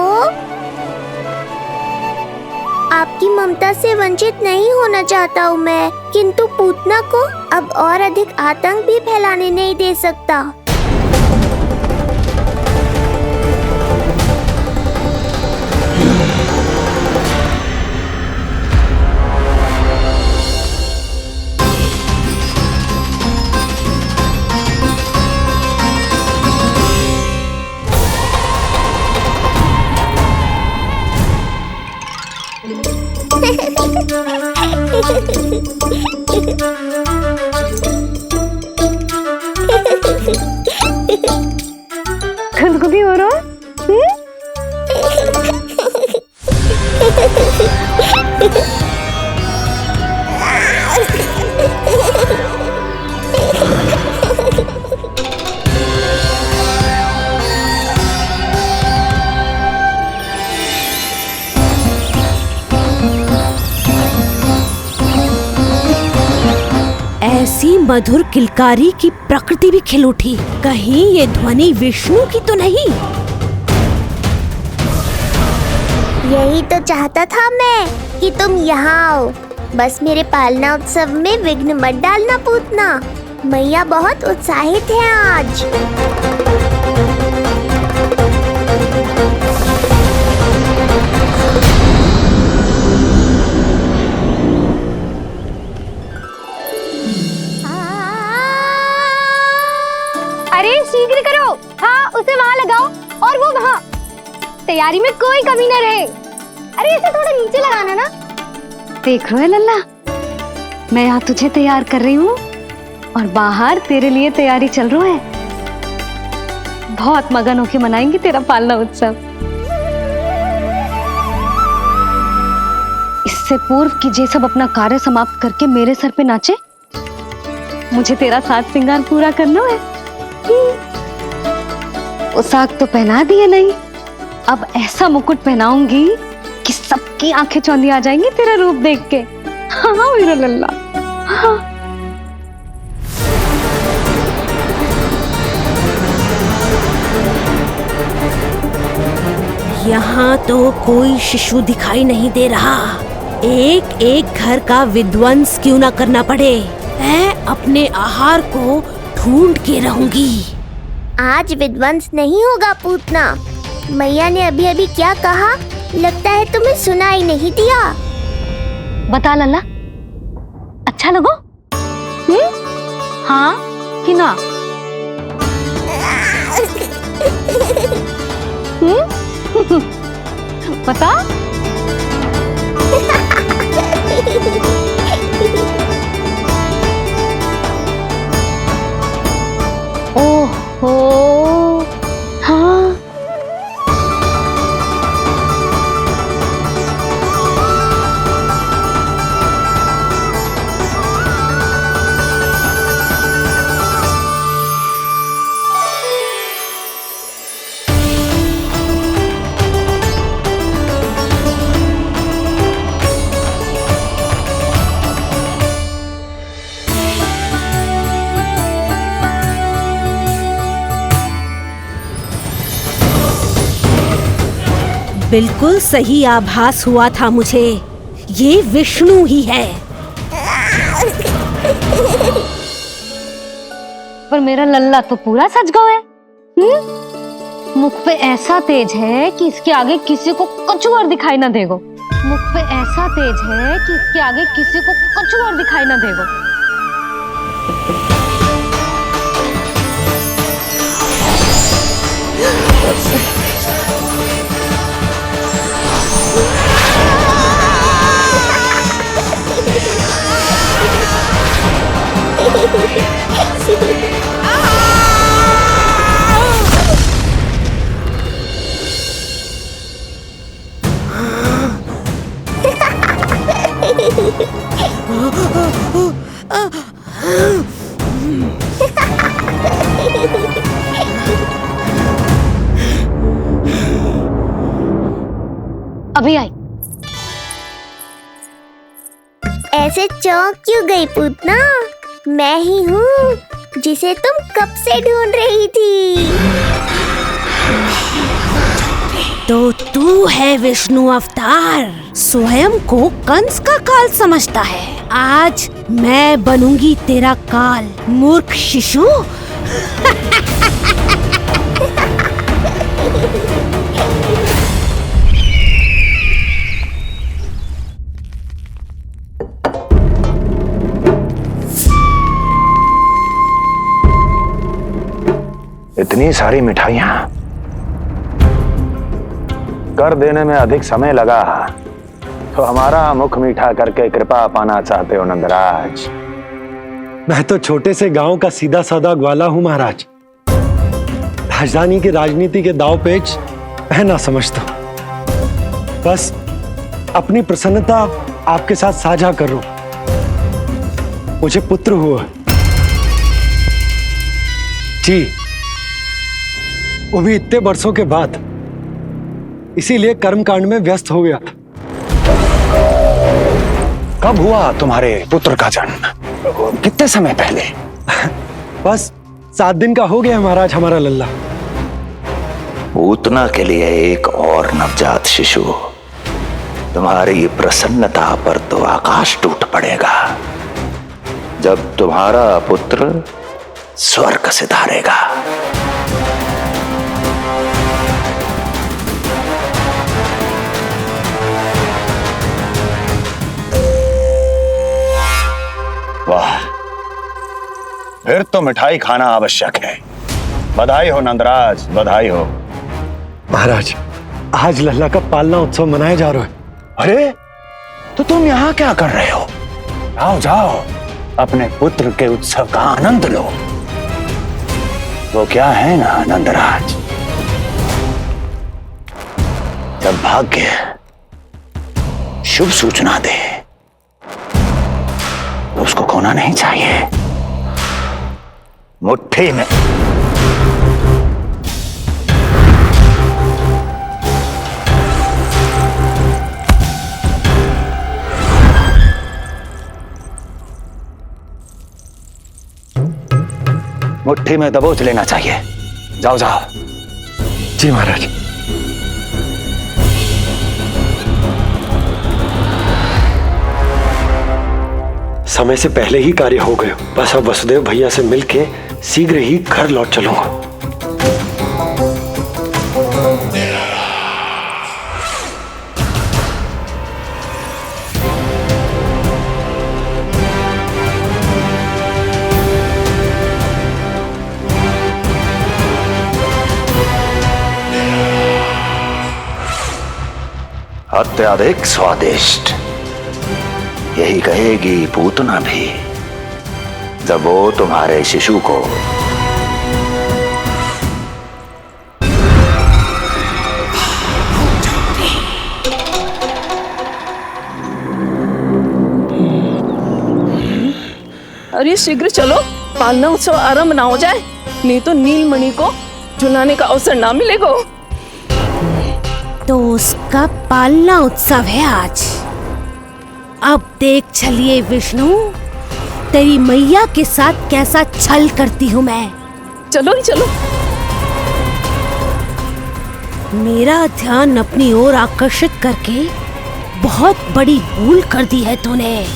आपकी ममता से वंचित नहीं होना चाहता हूँ मैं, किंतु पूतना को अब और अधिक आतंक भी फैलाने नहीं दे सकता। खुदकुदी हो रहा? ऐसी मधुर किलकारी की प्रकृति भी खिल उठी। कहीं ये ध्वनि विष्णु की तो नहीं? यही तो चाहता था मैं कि तुम यहाँ आओ। बस मेरे पालना उत्सव में विघ्न मत डालना पूतना। मैया बहुत उत्साहित है आज। अरे शीघ्र करो। हाँ, उसे वहाँ लगाओ और वो वहाँ। तैयारी में कोई कमी न रहे। अरे इसे थोड़ा नीचे लगाना ना। देख रहे हो लल्ला, मैं यहाँ तुझे तैयार कर रही हूँ और बाहर तेरे लिए तैयारी चल रहा है। बहुत मगन होके मनाएंगे तेरा पालना उत्सव। इससे पूर्व कि जे सब अपना कार्य समाप्त करके मेरे सर पे नाचे, मुझे तेरा साथ श्रृंगार पूरा करना है। पोशाक तो पहना दिए नहीं, अब ऐसा मुकुट पहनाऊंगी कि सबकी आंखें चौंधी आ जाएंगी तेरा रूप देख के। हाँ मेरा लल्ला, हाँ। यहाँ तो कोई शिशु दिखाई नहीं दे रहा। एक एक घर का विध्वंस क्यों ना करना पड़े, मैं अपने आहार को ढूंढ के रहूंगी। आज विध्वंस नहीं होगा पूतना। मैया ने अभी अभी क्या कहा, लगता है तुम्हें सुनाई नहीं दिया। बता लल्ला, अच्छा लगो? हाँ कि ना? बता। ओहो, हाँ। बिल्कुल सही आभास हुआ था मुझे, ये विष्णु ही है। पर मेरा लल्ला तो पूरा सज गया है। मुख पे ऐसा तेज है कि इसके आगे किसी को कुछ और दिखाई ना देगो। मुख पे ऐसा तेज है कि इसके आगे किसी को कुछ और दिखाई ना देगो। अभी आई। ऐसे चौंक क्यों गई पूतना? मैं ही हूँ जिसे तुम कब से ढूंढ रही थी। तो तू है विष्णु अवतार, स्वयं को कंस का काल समझता है। आज मैं बनूंगी तेरा काल, मूर्ख शिशु। इतनी सारी मिठाइयां कर देने में अधिक समय लगा तो हमारा मुख मीठा करके कृपा पाना चाहते हो नंदराज? मैं तो छोटे से गांव का सीधा साधा ग्वाला हूं महाराज। राजधानी की राजनीति के दाव पेच मैं ना समझता। बस अपनी प्रसन्नता आपके साथ साझा कर रहा हूं। मुझे पुत्र हुआ जी, वो भी इतने वर्षों के बाद, इसीलिए कर्मकांड में व्यस्त हो गया था। कब हुआ तुम्हारे पुत्र का जन्म? कितने समय पहले? बस 7 दिन का हो गया महाराज हमारा लल्ला। पूतना के लिए एक और नवजात शिशु, तुम्हारी प्रसन्नता पर तो आकाश टूट पड़ेगा जब तुम्हारा पुत्र स्वर्ग सिधारेगा। वाह, फिर तो मिठाई खाना आवश्यक है। बधाई हो नंदराज, बधाई हो। महाराज, आज लल्ला का पालना उत्सव मनाया जा रहा है। अरे, तो तुम यहाँ क्या कर रहे हो? जाओ जाओ, अपने पुत्र के उत्सव का आनंद लो। वो क्या है ना नंदराज, जब भाग्य शुभ सूचना दे तो उसको खोना नहीं चाहिए। मुट्ठी में दबोच लेना चाहिए। जाओ जाओ। जी महाराज। समय से पहले ही कार्य हो गए। बस अब वसुदेव भैया से मिलके शीघ्र ही घर लौट चलूंगा। अत्यधिक स्वादिष्ट, यही कहेगी पूतना भी जब वो तुम्हारे शिशु को अरे शीघ्र चलो, पालना उत्सव आरंभ ना हो जाए, नहीं तो नीलमणि को झुलाने का अवसर ना मिलेगा। तो उसका पालना उत्सव है आज। अब देख चलिए विष्णु, तेरी मैया के साथ कैसा छल करती हूँ मैं। चलो ही चलो। मेरा ध्यान अपनी ओर आकर्षित करके बहुत बड़ी भूल कर दी है तूने।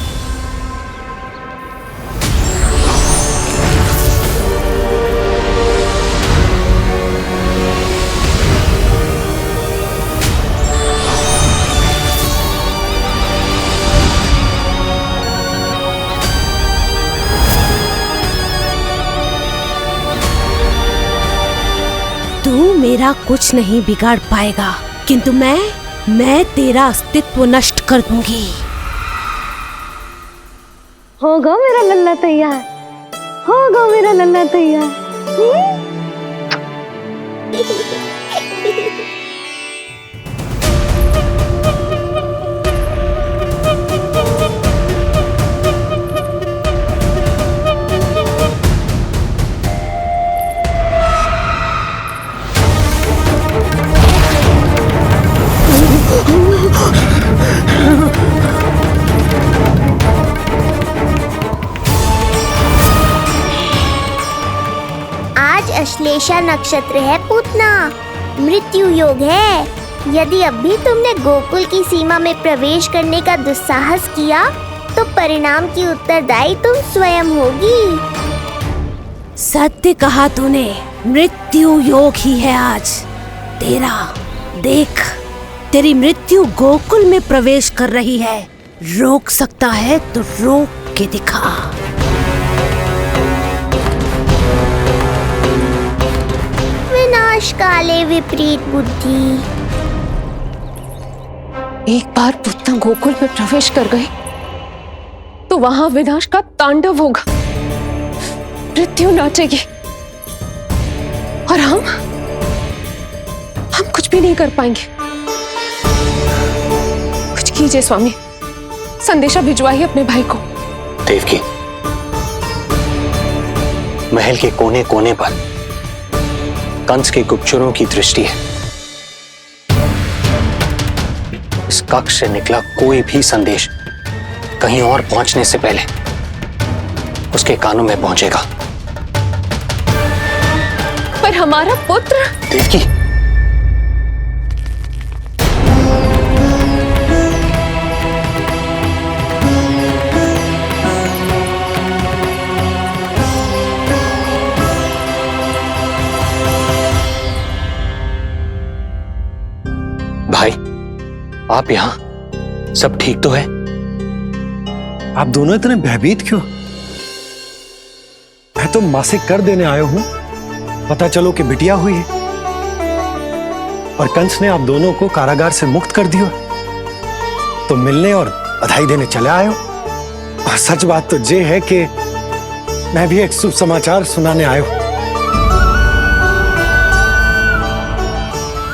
तू मेरा कुछ नहीं बिगाड़ पाएगा, किंतु मैं तेरा अस्तित्व नष्ट कर दूंगी। होगा मेरा लल्ला तैयार, होगा मेरा लल्ला तैयार। आज अश्लेषा नक्षत्र है पूतना, मृत्यु योग है। यदि अब भी तुमने गोकुल की सीमा में प्रवेश करने का दुस्साहस किया तो परिणाम की उत्तरदायी तुम स्वयं होगी। सत्य कहा तूने, मृत्यु योग ही है आज तेरा। देख, तेरी मृत्यु गोकुल में प्रवेश कर रही है। रोक सकता है तो रोक के दिखा। विनाश काले विपरीत बुद्धि। एक बार पूतना गोकुल में प्रवेश कर गए तो वहां विनाश का तांडव होगा, मृत्यु नाचेगी और हम कुछ भी नहीं कर पाएंगे। कुछ कीजिए स्वामी, संदेशा भिजवाइए अपने भाई को। देवकी, महल के कोने कोने पर कंस के गुप्तचरों की दृष्टि है। इस कक्ष से निकला कोई भी संदेश कहीं और पहुंचने से पहले उसके कानों में पहुंचेगा। पर हमारा पुत्र देवकी, भाई आप यहाँ सब ठीक तो है? आप दोनों इतने भयभीत क्यों? मैं तो मासिक कर देने आया हूं, पता चलो कि बिटिया हुई है और कंस ने आप दोनों को कारागार से मुक्त कर दिया, तो मिलने और बधाई देने चले आए हो। और सच बात तो ये है कि मैं भी एक शुभ समाचार सुनाने आया हूं।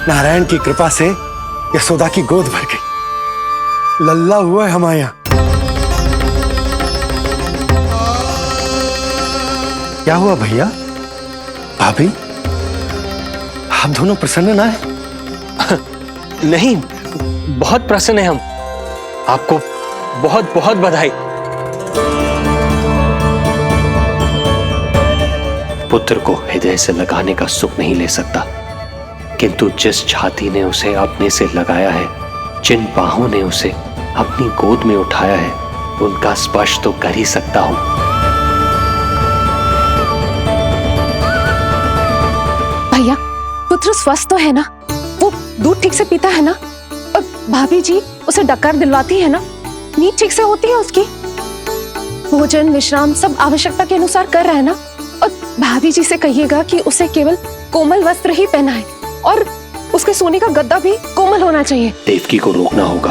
नारायण की कृपा से यशोदा की गोद भर गई, लल्ला हुआ है हमारे यहां। क्या हुआ भैया, भाभी, आप दोनों प्रसन्न ना है? नहीं, बहुत प्रसन्न है हम। आपको बहुत बहुत बधाई। पुत्र को हृदय से लगाने का सुख नहीं ले सकता, किंतु जिस छाती ने उसे अपने से लगाया है, जिन बाहों ने उसे अपनी गोद में उठाया है, उनका स्पर्श तो कर ही सकता हूं। भैया, पुत्र स्वस्थ तो है ना? वो दूध ठीक से पीता है ना? और भाभी जी उसे डकार दिलवाती है ना? नींद ठीक से होती है उसकी? भोजन विश्राम सब आवश्यकता के अनुसार कर रहा है ना? और भाभी जी से कहिएगा कि उसे केवल कोमल वस्त्र ही पहनाए और उसके सोने का गद्दा भी कोमल होना चाहिए। देवकी को रोकना होगा,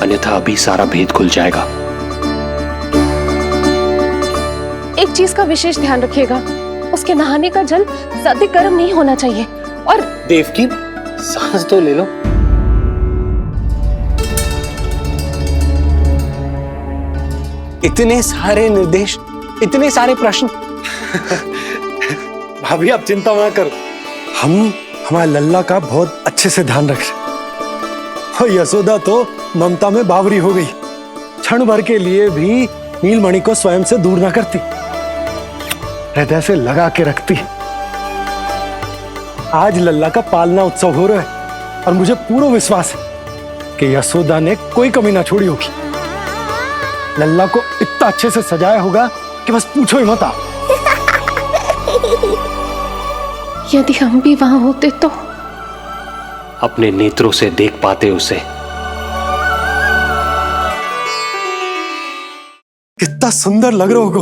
अन्यथा अभी सारा भेद खुल जाएगा। एक चीज का विशेष ध्यान रखिएगा, उसके नहाने का जल ज्यादा गर्म नहीं होना चाहिए। और देवकी, सांस तो ले लो। इतने सारे निर्देश, इतने सारे प्रश्न। भाभी आप चिंता ना करो, हम हमारे लल्ला का बहुत अच्छे से ध्यान रख रहे। और यशोदा तो ममता में बावरी हो गई, क्षण भर के लिए भी नीलमणि को स्वयं से दूर ना करती, हृदय से लगा के रखती। आज लल्ला का पालना उत्सव हो रहा है और मुझे पूरा विश्वास है कि यशोदा ने कोई कमी ना छोड़ी होगी। लल्ला को इतना अच्छे से सजाया होगा कि बस पूछो ही मत आप। यदि हम भी वहां होते तो अपने नेत्रों से देख पाते उसे। कितना सुंदर लग रहा होगा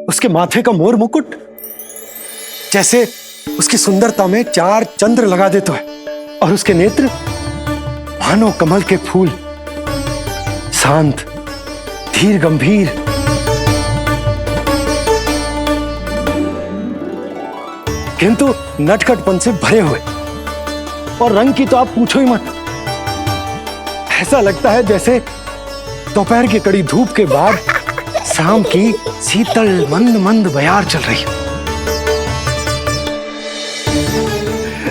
उसके माथे का मोर मुकुट, जैसे उसकी सुंदरता में 4 चंद्र लगा देता है। और उसके नेत्र मानो कमल के फूल, शांत, धीर गंभीर। किंतु नटखटपन से भरे हुए, और रंग की तो आप पूछो ही मत। ऐसा लगता है जैसे दोपहर की कड़ी धूप के बाद शाम की शीतल मंद मंद बयार चल रही है।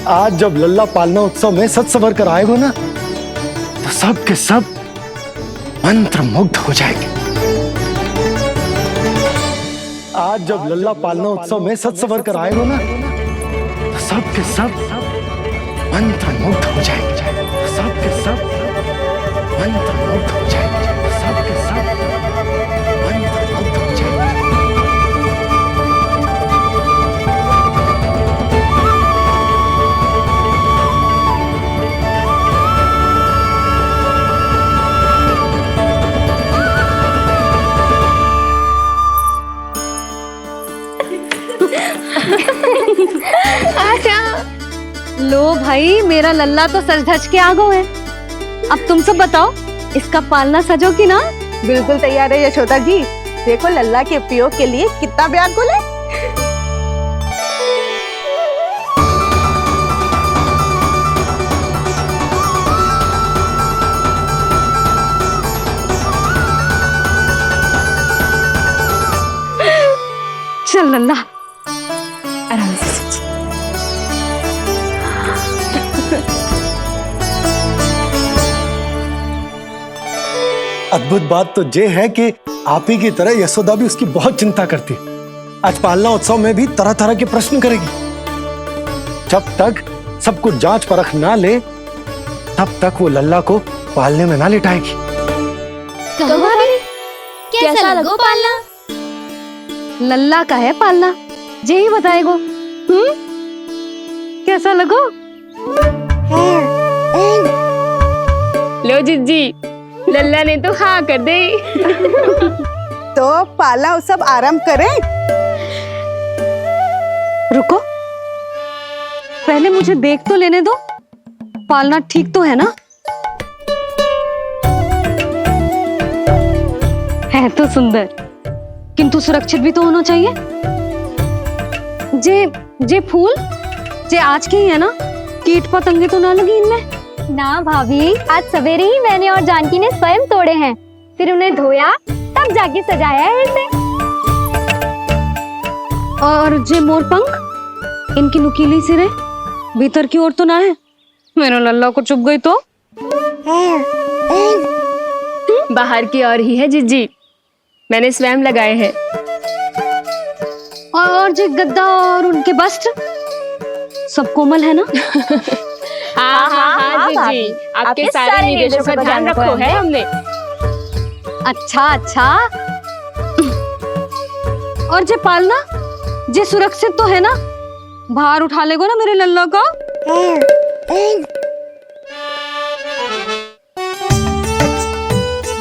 आज जब लल्ला पालना उत्सव में सज संवर कर आएगा ना, तो सब के सब मंत्र मुग्ध हो जाएंगे। आज जब लल्ला पालना उत्सव में सज संवर कर आएगा ना, तो सब के सब मंत्र मुग्ध हो जाएंगे। सब के सब मंत्र मुग्ध हो जाएंगे। सब के सब मंत्र मुग्ध हो जाएंगे। लो भाई, मेरा लल्ला तो सज धज के आ गो है। अब तुम सब बताओ, इसका पालना सजो कि ना? बिल्कुल तैयार है यशोदा जी। देखो लल्ला के उपयोग के लिए कितना व्याकुल है। चल लल्ला, आराम से। अद्भुत बात तो ये है कि आप ही की तरह यशोदा भी उसकी बहुत चिंता करती है। आज पालना उत्सव में भी तरह तरह के प्रश्न करेगी। जब तक सब कुछ जांच परख ना ले तब तक वो लल्ला को पालने में ना लिटाएगी। कैसा लगो पालना? लल्ला का है पालना, जे ही बताएगो। कैसा लगो? लो जिज्जी, लल्ला ने तो हाँ कर दे। तो पालना उत्सव आरंभ करें। रुको, पहले मुझे देख तो लेने दो, पालना ठीक तो है ना? है तो सुंदर, किंतु सुरक्षित भी तो होना चाहिए। जे फूल जे आज के ही है ना, कीट पतंगे तो ना लगी इनमें? ना भाभी, आज सवेरे ही मैंने और जानकी ने स्वयं तोड़े हैं, फिर उन्हें धोया तब जाके सजाया है इसे। और जे मोर पंख, इनकी नुकीली सिरे भीतर की ओर तो ना है? मेरा लल्ला को चुभ गई तो? बाहर की ओर ही है जिज्जी, मैंने स्वयं लगाए हैं। और जे गद्दा और उनके वस्त्र सब कोमल है ना? हाँ जिज्जी, आपके सारे निर्देशों का ध्यान रखो है हमने। अच्छा। और जे पालना, जे सुरक्षित तो है ना? बाहर उठा लेगो ना मेरे लल्ला का?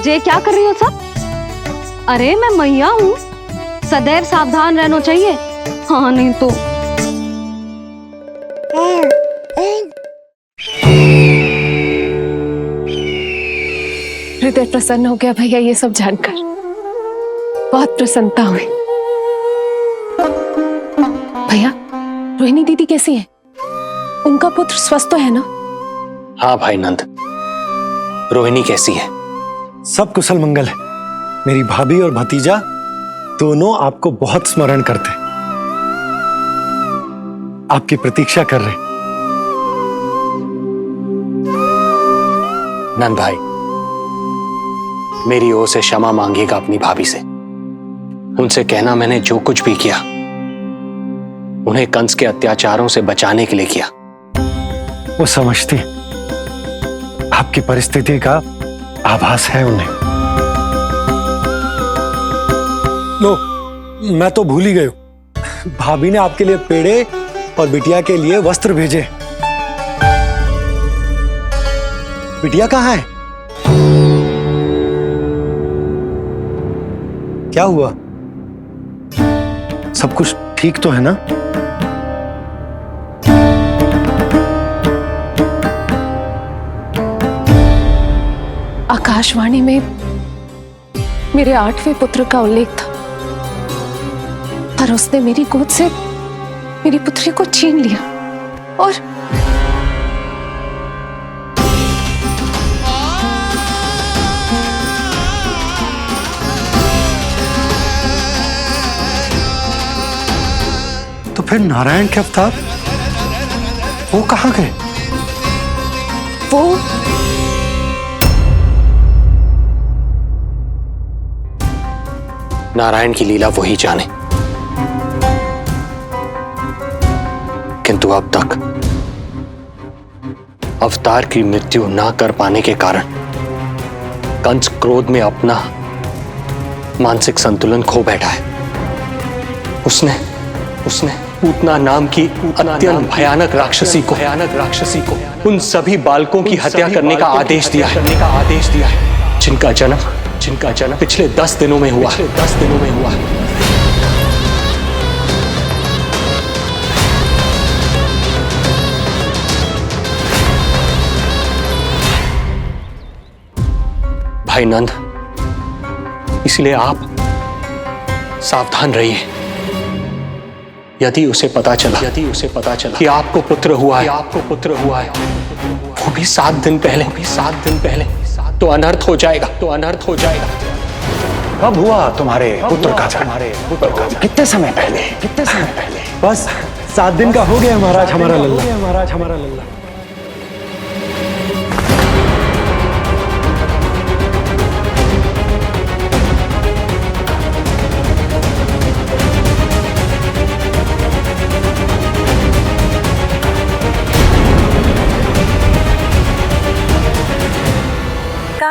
जे क्या कर रही हो सब? अरे मैं मैया हूँ, सदैव सावधान रहना चाहिए। हाँ नहीं तो। हृदय प्रसन्न हो गया भैया ये सब जानकर, बहुत प्रसन्नता हुई। भैया, रोहिणी दीदी कैसी है? उनका पुत्र स्वस्थ तो है ना? हाँ भाई नंद, रोहिणी कैसी है? सब कुशल मंगल है। मेरी भाभी और भतीजा दोनों आपको बहुत स्मरण करते, आपकी प्रतीक्षा कर रहे। नंद भाई, मेरी ओर से क्षमा मांगिएगा अपनी भाभी से। उनसे कहना मैंने जो कुछ भी किया उन्हें कंस के अत्याचारों से बचाने के लिए किया। वो समझती है, आपकी परिस्थिति का आभास है उन्हें। लो, मैं तो भूल ही गई हूं, भाभी ने आपके लिए पेड़े और बिटिया के लिए वस्त्र भेजे। बिटिया कहाँ है? क्या हुआ? सब कुछ ठीक तो है ना? आकाशवाणी में मेरे 8वें पुत्र का उल्लेख था, पर उसने मेरी गोद से मेरी पुत्री को छीन लिया और तो फिर नारायण के अवतार वो कहाँ गए? वो नारायण की लीला वही जाने, किंतु अब तक अवतार की मृत्यु ना कर पाने के कारण कंस क्रोध में अपना मानसिक संतुलन खो बैठा है। उसने पूतना नाम की अत्यंत भयानक राक्षसी को उन सभी बालकों की हत्या करने का आदेश दिया है, जिनका जन्म पिछले 10 दिनों में हुआ। भाई नंद, इसलिए आप सावधान रहिए। यदि उसे पता चला कि आपको पुत्र हुआ है, वो भी 7 दिन पहले, तो अनर्थ हो जाएगा। कब हुआ तुम्हारे पुत्र का जन्म? कितने समय पहले? बस 7 दिन का हो गया महाराज हमारा लल्ला।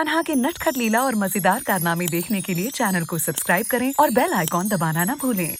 कान्हा के नटखट लीला और मजेदार कारनामे देखने के लिए चैनल को सब्सक्राइब करें और बेल आइकॉन दबाना ना भूलें।